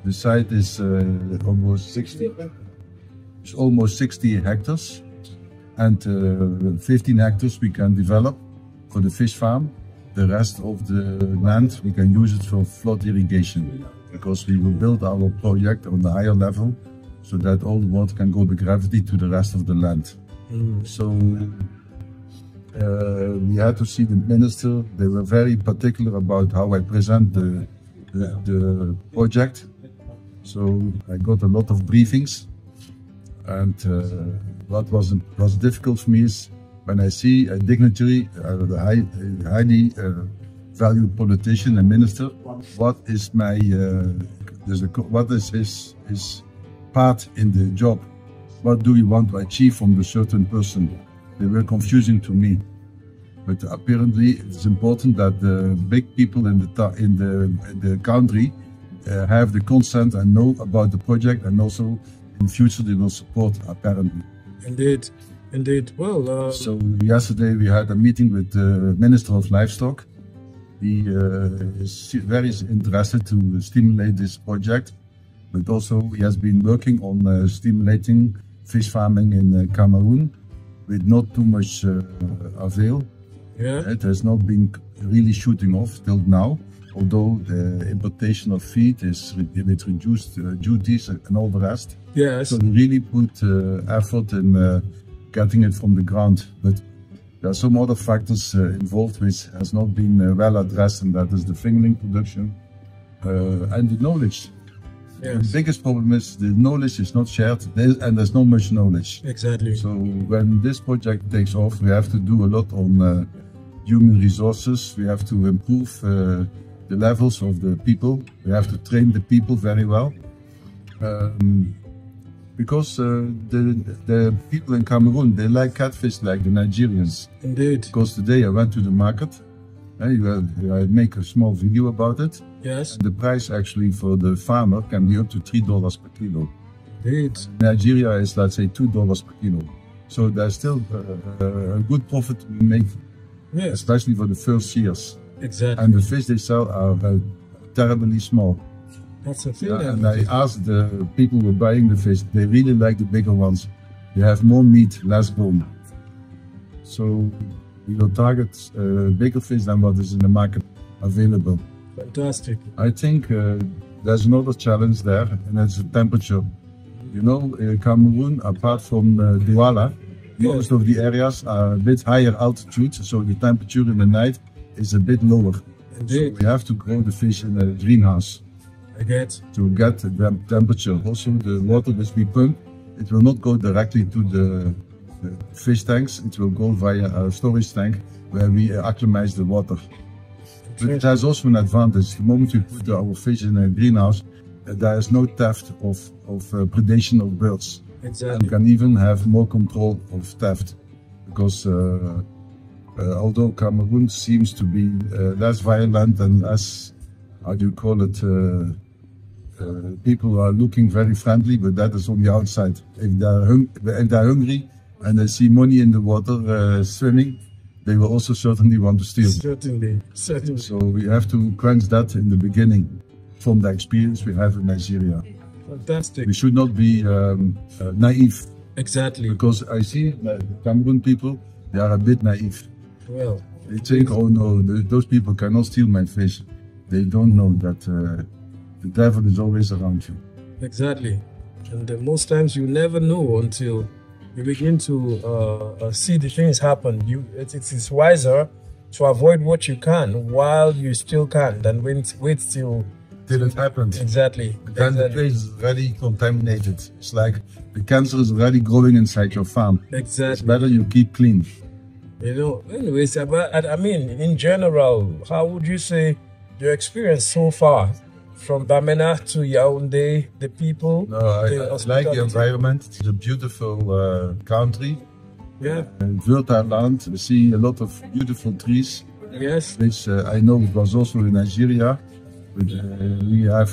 The site is almost 60. It's almost 60 hectares, and 15 hectares we can develop for the fish farm. The rest of the land we can use it for flood irrigation, because we will build our project on the higher level so that all the water can go by gravity to the rest of the land. So we had to see the minister. They were very particular about how I present the project. So I got a lot of briefings, and what was difficult for me is when I see a dignitary, a highly valued politician and minister, what is his part in the job? What do we want to achieve from the certain person? They were confusing to me. But apparently it's important that the big people in the country have the consent and know about the project, and also in future they will support, apparently. Indeed, indeed. Well, so yesterday we had a meeting with the Minister of Livestock. He is very interested to stimulate this project, but also he has been working on stimulating fish farming in Cameroon with not too much avail. Yeah. It has not been really shooting off till now, although the importation of feed is with reduced duties and all the rest. Yes. So they really put effort in getting it from the ground. But there are some other factors involved which has not been well addressed, and that is the fingerling production and the knowledge. Yes. The biggest problem is the knowledge is not shared, and there's not much knowledge. Exactly. So when this project takes off, we have to do a lot on human resources. We have to improve the levels of the people. We have to train the people very well. Because the people in Cameroon, they like catfish like the Nigerians. Indeed. Because today I went to the market, I make a small video about it. Yes. And the price actually for the farmer can be up to $3 per kilo. Indeed. Nigeria is, let's say, $2 per kilo. So there's still a good profit to be made, yes, especially for the first years. Exactly. And the fish they sell are terribly small. That's a thing. And I asked the people who were buying the fish, they really like the bigger ones. They have more meat, less bone. So we will target bigger fish than what is in the market available. Fantastic. I think there's another challenge there, and that's the temperature. You know, Cameroon, apart from Douala, most of the areas are a bit higher altitude, so the temperature in the night is a bit lower. Indeed. So we have to grow the fish in a greenhouse. I get. To get the temperature. Also, the water which we pump, it will not go directly to the fish tanks. It will go via a storage tank where we acclimatize the water. But it has also an advantage. The moment we put our fish in a greenhouse, there is no theft of predation of birds. Exactly. And can even have more control of theft, because although Cameroon seems to be less violent and less, how do you call it, people are looking very friendly, but that is on the outside. If they're hungry and they see money in the water swimming, they will also certainly want to steal. Certainly, certainly. So we have to quench that in the beginning from the experience we have in Nigeria. Fantastic. We should not be naive. Exactly. Because I see the Cameroon people, they are a bit naive. Well, they think, oh no, those people cannot steal my fish. They don't know that the devil is always around you. Exactly. And most times you never know until you begin to see the things happen. It is wiser to avoid what you can while you still can than wait till till it happens. Exactly. Then the place is already contaminated. It's like the cancer is already growing inside your farm. Exactly. It's better you keep clean. You know, anyways, but I mean, in general, how would you say your experience so far from Bamena to Yaoundé, the people? No, I like the environment. It's a beautiful country. Yeah. Fertile land. We see a lot of beautiful trees. Yes. Which I know it was also in Nigeria. But, we have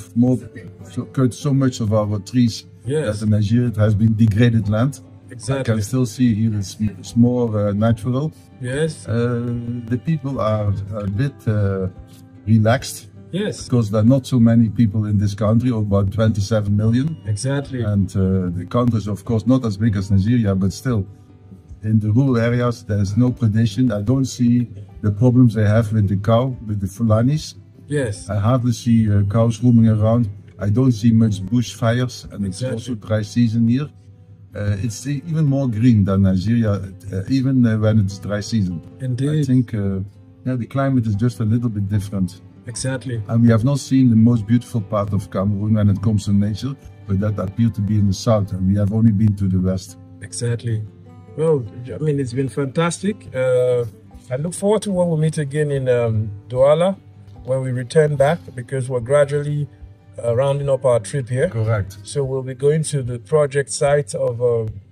cut so much of our trees that in Nigeria it has been degraded land. Exactly. I can still see here it's more natural. Yes. The people are a bit relaxed. Yes. Because there are not so many people in this country, about 27 million. Exactly. And the country is of course not as big as Nigeria, but still, in the rural areas there's no predation. I don't see the problems they have with the cow, with the Fulanis. Yes. I hardly see cows roaming around. I don't see much bushfires, and it's also dry season here. It's even more green than Nigeria, even when it's dry season. Indeed. I think the climate is just a little bit different. Exactly. And we have not seen the most beautiful part of Cameroon when it comes to nature, but that appeared to be in the south, and we have only been to the west. Exactly. Well, I mean, it's been fantastic. I look forward to when we meet again in Douala, when we return back, because we're gradually rounding up our trip here. Correct. So we'll be going to the project site of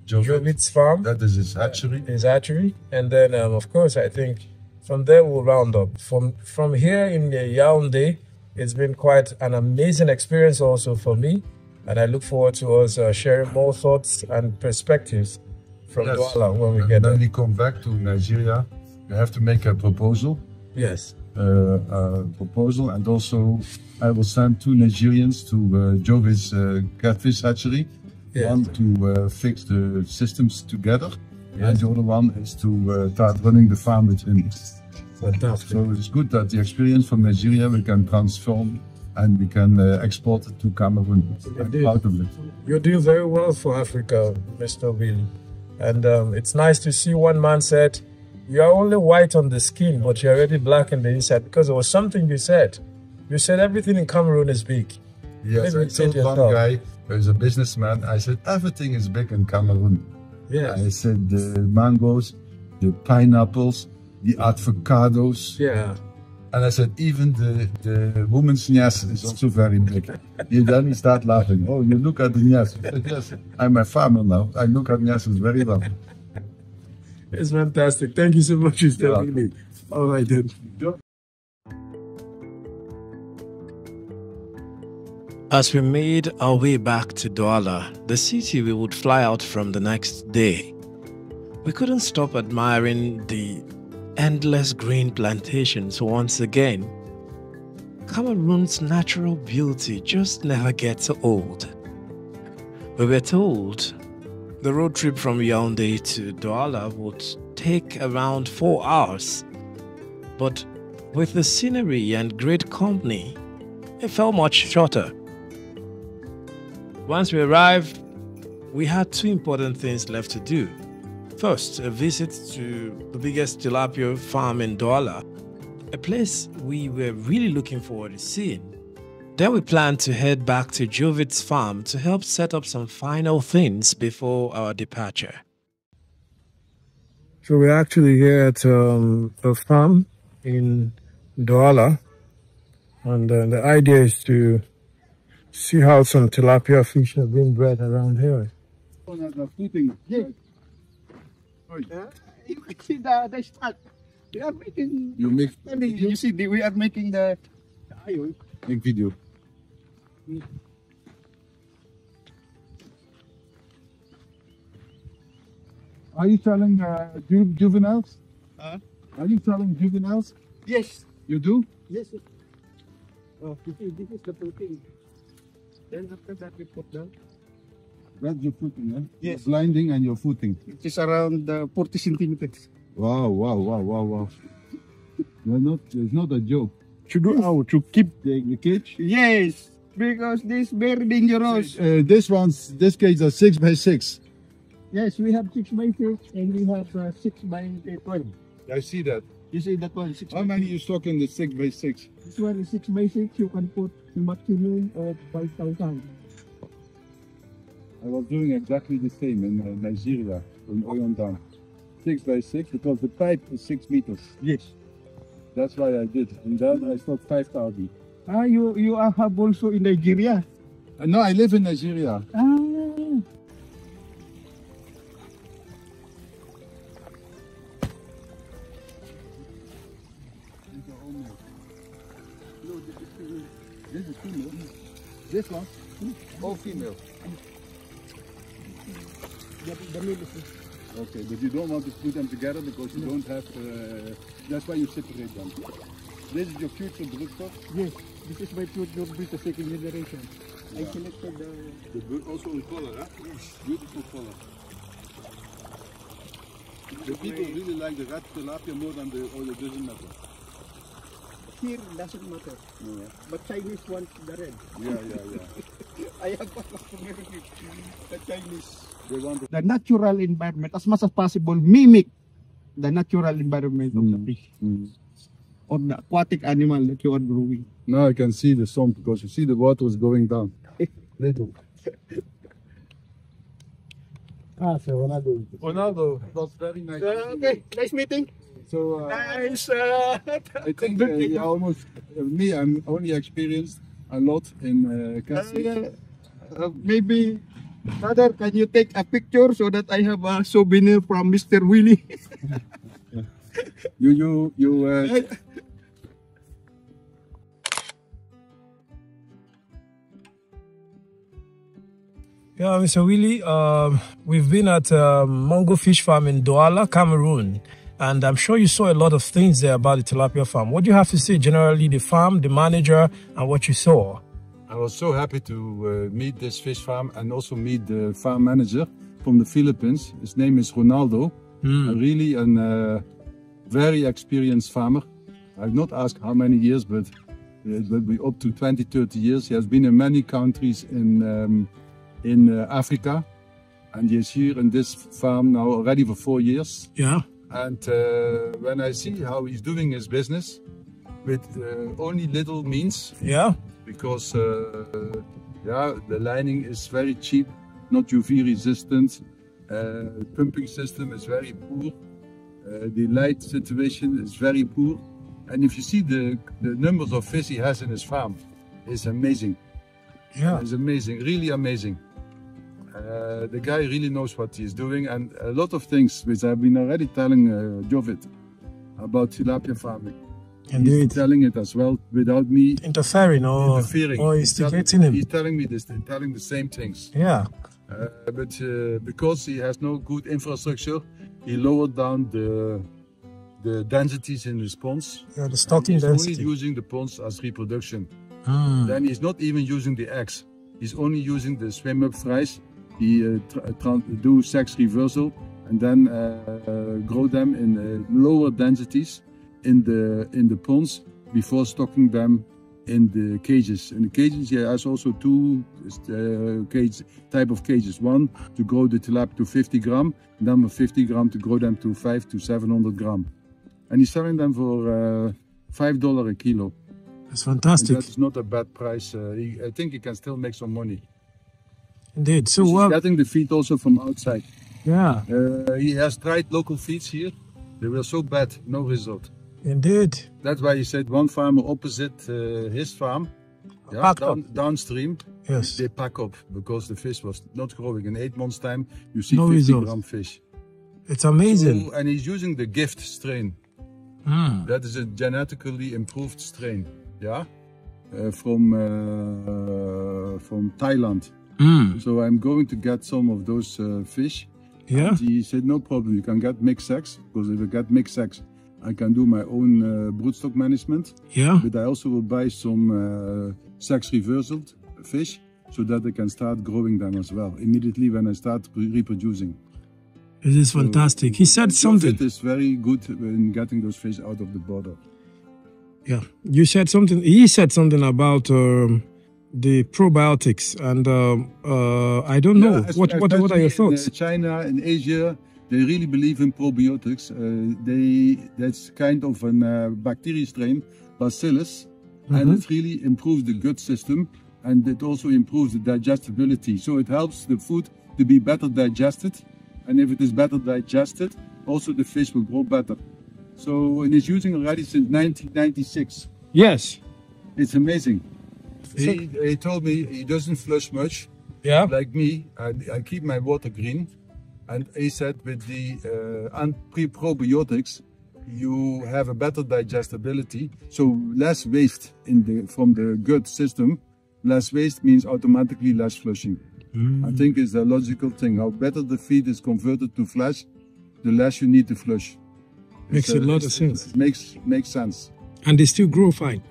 Jovit's farm. That is his hatchery. His hatchery. And then, of course, I think from there we'll round up. From here in Yaoundé, it's been quite an amazing experience also for me. And I look forward to us sharing more thoughts and perspectives from Douala when we get there. Then we come back to Nigeria. We have to make a proposal. Yes. Proposal, and also I will send 2 Nigerians to Jovis catfish hatchery. Yes. One to fix the systems together, and the other one is to start running the farm with him. Fantastic. So it's good that the experience from Nigeria we can transform and we can export it to Cameroon. I'm proud of it. You're doing very well for Africa, Mr. Willy. And it's nice to see one man said, you are only white on the skin, but you're already black on the inside, because there was something you said. You said everything in Cameroon is big. Yes, I told one guy who's a businessman, I said, everything is big in Cameroon. Yes. I said, the mangoes, the pineapples, the avocados. Yeah. And I said, even the woman's nyas is also very big. Then he started laughing. Oh, you look at the nyas. I said, yes, I'm a farmer now. I look at nyas very well. It's fantastic. Thank you so much, Mr. Willy. All right, then. As we made our way back to Douala, the city we would fly out from the next day, we couldn't stop admiring the endless green plantations once again. Cameroon's natural beauty just never gets old. We were told the road trip from Yaoundé to Douala would take around 4 hours, but with the scenery and great company, it felt much shorter. Once we arrived, we had 2 important things left to do. First, a visit to the biggest tilapia farm in Douala, a place we were really looking forward to seeing. Then we planned to head back to Jovit's farm to help set up some final things before our departure. So we're actually here at a farm in Douala, and the idea is to see how some tilapia fish have been bred around here. You can see the start. We are making. You see, we are making the. Make video. Are you selling juveniles? Are you selling juveniles? Yes. You do? Yes. Oh, this is the protein. Then after that we put down. That's your footing, eh? Yes. Your blinding and your footing. It is around 40 centimeters. Wow. It's not a joke. To do how? To keep The cage? Yes, because this very dangerous. This cage is 6 by 6. Yes, we have 6 by 6 and we have 6 by 12. I see that. You see that one, 6 How many you stock in the 6x6? This one is 6x6. You can put maximum of 5,000. I was doing exactly the same in Nigeria, in Oyon Dam. 6x6 because the pipe is 6 meters. Yes. That's why I did. And then I stocked 5,000. Ah, you have also in Nigeria? No, I live in Nigeria. Ah. This is female. This one, all female. Okay, but you don't want to put them together because you don't have. That's why you separate them. This is your future broodstock. Yes, this is my future breed, the second generation. Yeah. I selected Also the color, huh? Yes. Beautiful color. The people really like the red tilapia more than the oil. It doesn't matter. Here doesn't matter, but Chinese want the red. Yeah. I have one of the Chinese. They want The natural environment, as much as possible, mimic the natural environment of the fish or the aquatic animal that you are growing. Now I can see the sun because you see the water is going down. Little. So Ronaldo. Ronaldo, it was very nice. Okay, nice meeting. So Nice. I think I'm only experienced a lot in casting. Maybe, Father, can you take a picture so that I have a souvenir from Mr. Willy? You Yeah, Mr. Willy, we've been at Mongo Fish Farm in Douala, Cameroon, and I'm sure you saw a lot of things there about the tilapia farm. What do you have to say generally, the farm, the manager, and what you saw? I was so happy to meet this fish farm and also meet the farm manager from the Philippines. His name is Ronaldo, really a very experienced farmer. I've not asked how many years, but it will be up to 20, 30 years. He has been in many countries in Africa, and he is here in this farm now already for 4 years. Yeah. And when I see how he's doing his business with only little means, Yeah. because the lining is very cheap, not UV resistant, pumping system is very poor, the light situation is very poor, and if you see the numbers of fish he has in his farm, it's amazing. Yeah. It's amazing, really amazing. The guy really knows what he's doing, and a lot of things which I've been already telling Jovid about tilapia farming. Indeed. He's telling it as well without me Interfering or instigating him. He's telling me this, telling the same things. Yeah. But because he has no good infrastructure, he lowered down the densities in his ponds. Yeah, the stocking he's density. only using the ponds as reproduction. Then he's not even using the eggs. He's only using the swim-up fries. He do sex reversal and then grow them in lower densities in the ponds before stocking them in the cages. In the cages, he has also two type of cages. One to grow the tilapia to 50 gram, and then with 50 gram to grow them to 500 to 700 gram. And he's selling them for $5 a kilo. That's fantastic. That's not a bad price. I think he can still make some money. Indeed. So he's getting the feed also from outside. Yeah. He has tried local feeds here. They were so bad, no result. Indeed. That's why he said one farmer opposite his farm, downstream, yes, they pack up because the fish was not growing. In 8 months' time, you see no 50 result. gram fish. It's amazing. So, and he's using the gift strain. That is a genetically improved strain, yeah, from Thailand. So I'm going to get some of those fish. Yeah. And he said no problem. You can get mixed sex because if I get mixed sex, I can do my own broodstock management. Yeah. But I also will buy some sex reversal fish so that I can start growing them as well immediately when I start reproducing. It is fantastic. He said something. It is very good in getting those fish out of the border. Yeah. You said something. He said something about the probiotics, and I don't know. What are your thoughts? In China, in Asia, they really believe in probiotics. That's kind of a bacteria strain, Bacillus, and it really improves the gut system, and it also improves the digestibility. So it helps the food to be better digested, and if it is better digested, also the fish will grow better. So it is using already since 1996. Yes. It's amazing. He told me he doesn't flush much. Yeah. Like me, I keep my water green. And he said with the probiotics, you have a better digestibility, so less waste from the gut system. Less waste means automatically less flushing. I think it's a logical thing. How better the feed is converted to flesh, the less you need to flush. Makes a lot of sense. It makes sense. And they still grow fine.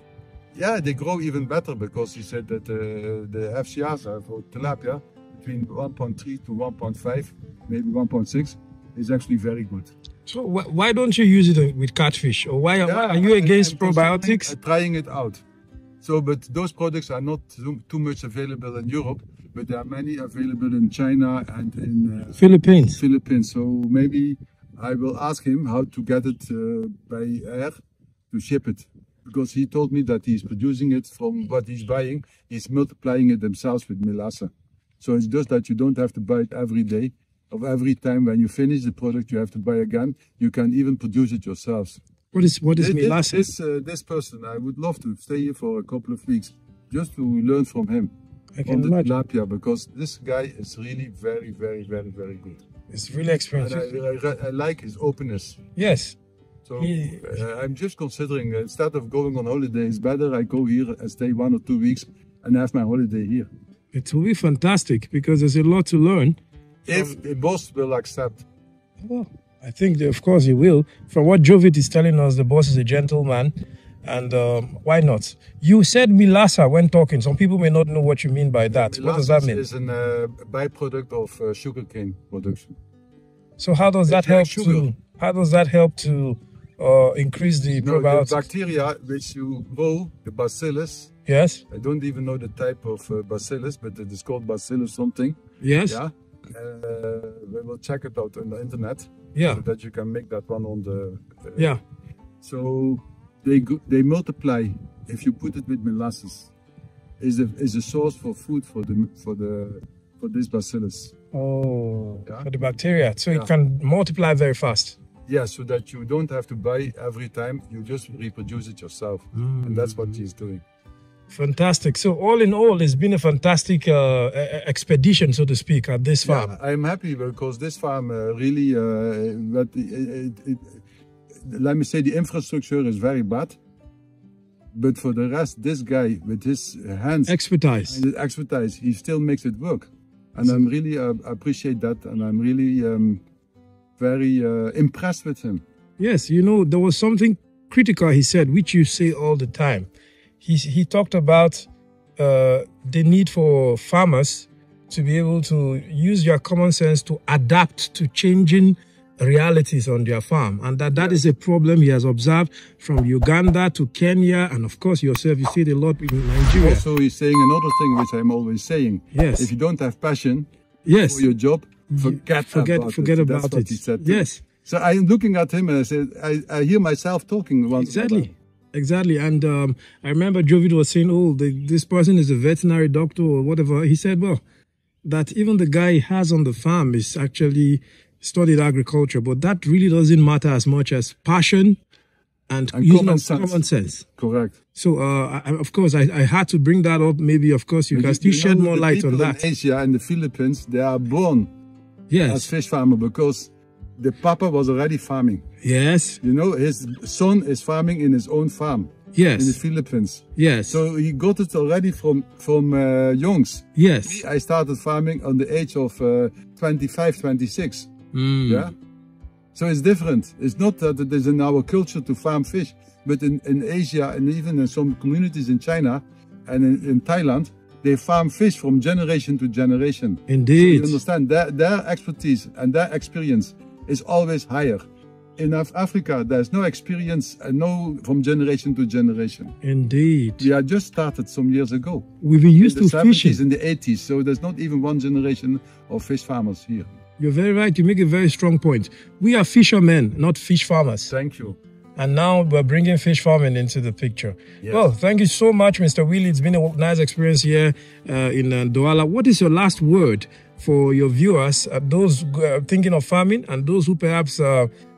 Yeah, they grow even better because he said that the FCRs are for tilapia between 1.3 to 1.5, maybe 1.6, is actually very good. So why don't you use it with catfish? Or why are you against probiotics? Trying it out. So, but those products are not too much available in Europe, but there are many available in China and in Philippines. So maybe I will ask him how to get it by air to ship it. Because he told me that he's producing it from what he's buying, he's multiplying it themselves with melassa. So it's just that you don't have to buy it every day, or every time when you finish the product you have to buy again. You can even produce it yourselves. What is melassa? This person, I would love to stay here for a couple of weeks just to learn from him on the tilapia, because this guy is really very, very, very, very good. It's really experienced. And I like his openness. Yes. So I'm just considering, instead of going on holiday, it's better I go here and stay 1 or 2 weeks and have my holiday here. It will be fantastic because there's a lot to learn. If the boss will accept. Well, I think, of course, he will. From what Jovit is telling us, the boss is a gentleman. And why not? You said melassa when talking. Some people may not know what you mean by that. What does that mean? It's a byproduct of sugarcane production. So how does that help to increase the probiotics? The bacteria which you grow, the bacillus. Yes. I don't even know the type of bacillus, but it is called bacillus something. Yes. Yeah. We will check it out on the internet. Yeah. So that you can make that one on the. Yeah. So they multiply if you put it with molasses. Is a source for food for this bacillus. Oh, yeah? For the bacteria, so it can multiply very fast. Yeah, so that you don't have to buy every time, you just reproduce it yourself. And that's what he's doing. Fantastic. So all in all, it's been a fantastic expedition, so to speak, at this farm. Yeah, I'm happy because this farm really, let me say, the infrastructure is very bad. But for the rest, this guy with his hands, expertise, he still makes it work. And I'm really appreciate that, and I'm really very impressed with him. Yes, you know, there was something critical he said, which you say all the time. He talked about the need for farmers to be able to use your common sense to adapt to changing realities on their farm, and that is a problem he has observed from Uganda to Kenya, and of course yourself, you see it a lot in Nigeria. Also, he's saying another thing which I'm always saying. Yes. If you don't have passion for your job, forget about That's what he said. Yes. So I'm looking at him and I said, I hear myself talking once. Exactly. And I remember Jovid was saying, this person is a veterinary doctor or whatever. He said, well, that even the guy he has on the farm is actually studied agriculture, but that really doesn't matter as much as passion and common sense. Correct. So, of course, I had to bring that up. Maybe, of course, you can still shed more light on that. In Asia and the Philippines, they are born as fish farmer because the papa was already farming. Yes. You know, his son is farming in his own farm. Yes. In the Philippines. Yes. So he got it already from youngs. Yes. I started farming on the age of 25, 26. Yeah. So it's different. It's not that it is in our culture to farm fish, but in Asia and even in some communities in China and in Thailand, they farm fish from generation to generation. Indeed. So you understand, their expertise and their experience is always higher. In Africa, there's no experience and no from generation to generation. Indeed. We had just started some years ago. We've been used to fishing. In the 70s, in the 80s, so there's not even one generation of fish farmers here. You're very right. You make a very strong point. We are fishermen, not fish farmers. Thank you. And now we're bringing fish farming into the picture. Yes. Well, thank you so much, Mr. Willy. It's been a nice experience here in Douala. What is your last word for your viewers, those thinking of farming and those who perhaps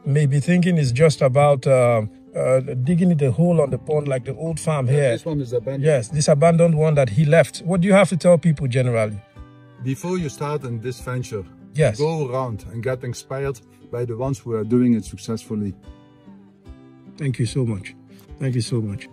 may be thinking it's just about digging it a hole on the pond like the old farm here? This one is abandoned. Yes, this abandoned one that he left. What do you have to tell people generally? Before you start in this venture, Yes. go around and get inspired by the ones who are doing it successfully. Thank you so much. Thank you so much.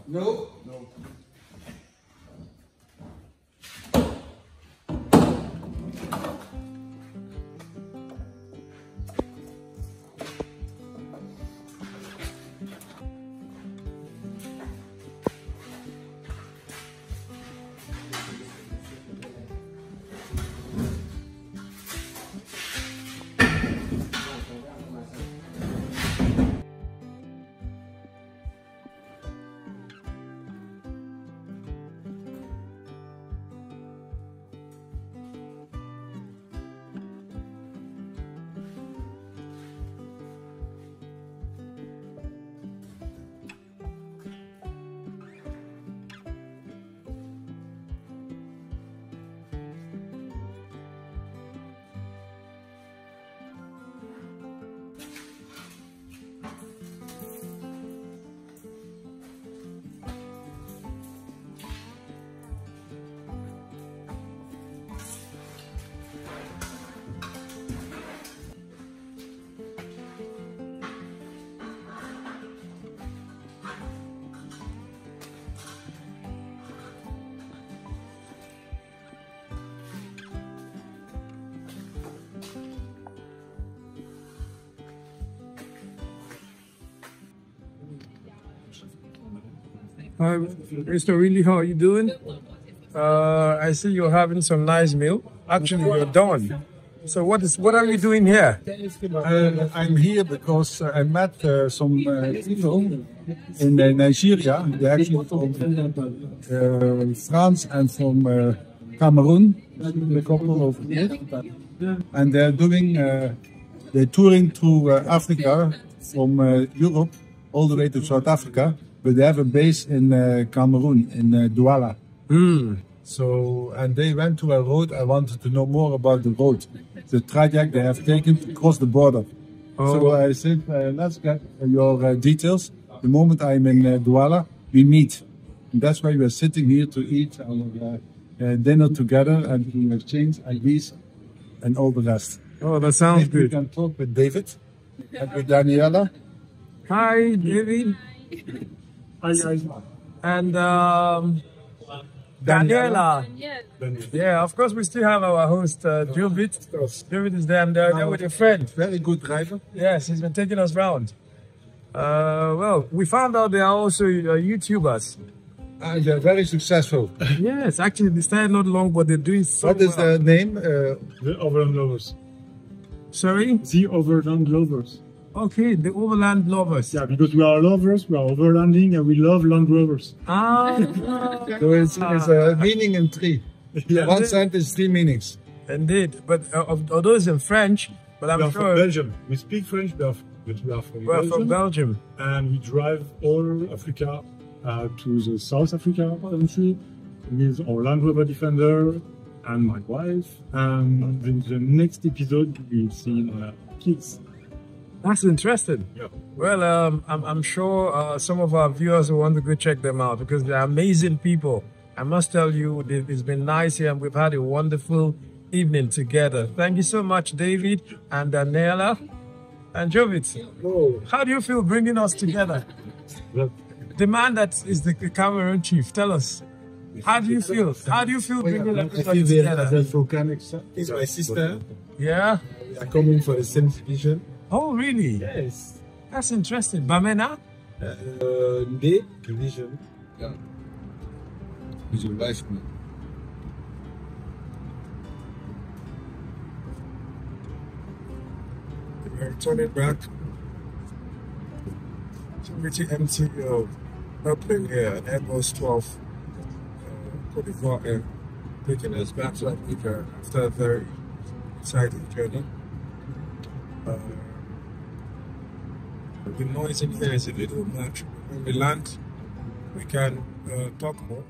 No. Hi, Mr. Willy, how are you doing? I see you're having some nice meal. Actually, you're done. So what are you doing here? I'm here because I met some people in Nigeria. They're actually from France and from Cameroon. A couple of years. And they're doing, they're touring through Africa from Europe all the way to South Africa. But they have a base in Cameroon, in Douala. So, and they went to a road. I wanted to know more about the road, the traject they have taken to cross the border. So I said, let's get your details. The moment I'm in Douala, we meet. And that's why we're sitting here to eat our dinner together and to exchange ideas and all the rest. Oh, that sounds Maybe we good. can talk with David and with Daniela. Hi, David. Hi guys. And Daniela. Yeah, of course, we still have our host, David. David is there, and they're with a friend. Very good driver. Yes, he's been taking us round. Well, we found out they are also YouTubers. And they're very successful. Yes, actually, they started not long, but they're doing so What is well. the name? The Overland Lovers. Sorry? The Overland Lovers. Okay, the Overland Lovers. Yeah, because we are lovers, we are overlanding, and we love Land Rovers. Ah, So it's a meaning in three. Yeah. One sentence, three meanings. indeed. But although it's in French, but We I'm are from sure Belgium. We speak French, but we are from we're Belgium. from Belgium. And we drive all Africa to the South Africa country with our Land Rover Defender and my wife. And in the next episode, we'll see kids. That's interesting. Yeah. Well, I'm sure some of our viewers will want to go check them out because they're amazing people. I must tell you, it's been nice here and we've had a wonderful evening together. Thank you so much, David and Daniela and Jovit. Oh, How do you feel bringing us together? well, The man that is the Cameroon chief, tell us. How do you feel? How do you feel bringing everybody together? it's my sister. Yeah? We are coming for the same division. Oh, really? Yes. That's interesting. Bamena? The division. Yeah. He's a wise man. We're returning back. It's pretty empty airplane here, an Airbus 12 Cote d'Ivoire Air, taking us back to Africa after a very exciting journey. The noise in here is a little much. When we land, we can talk more.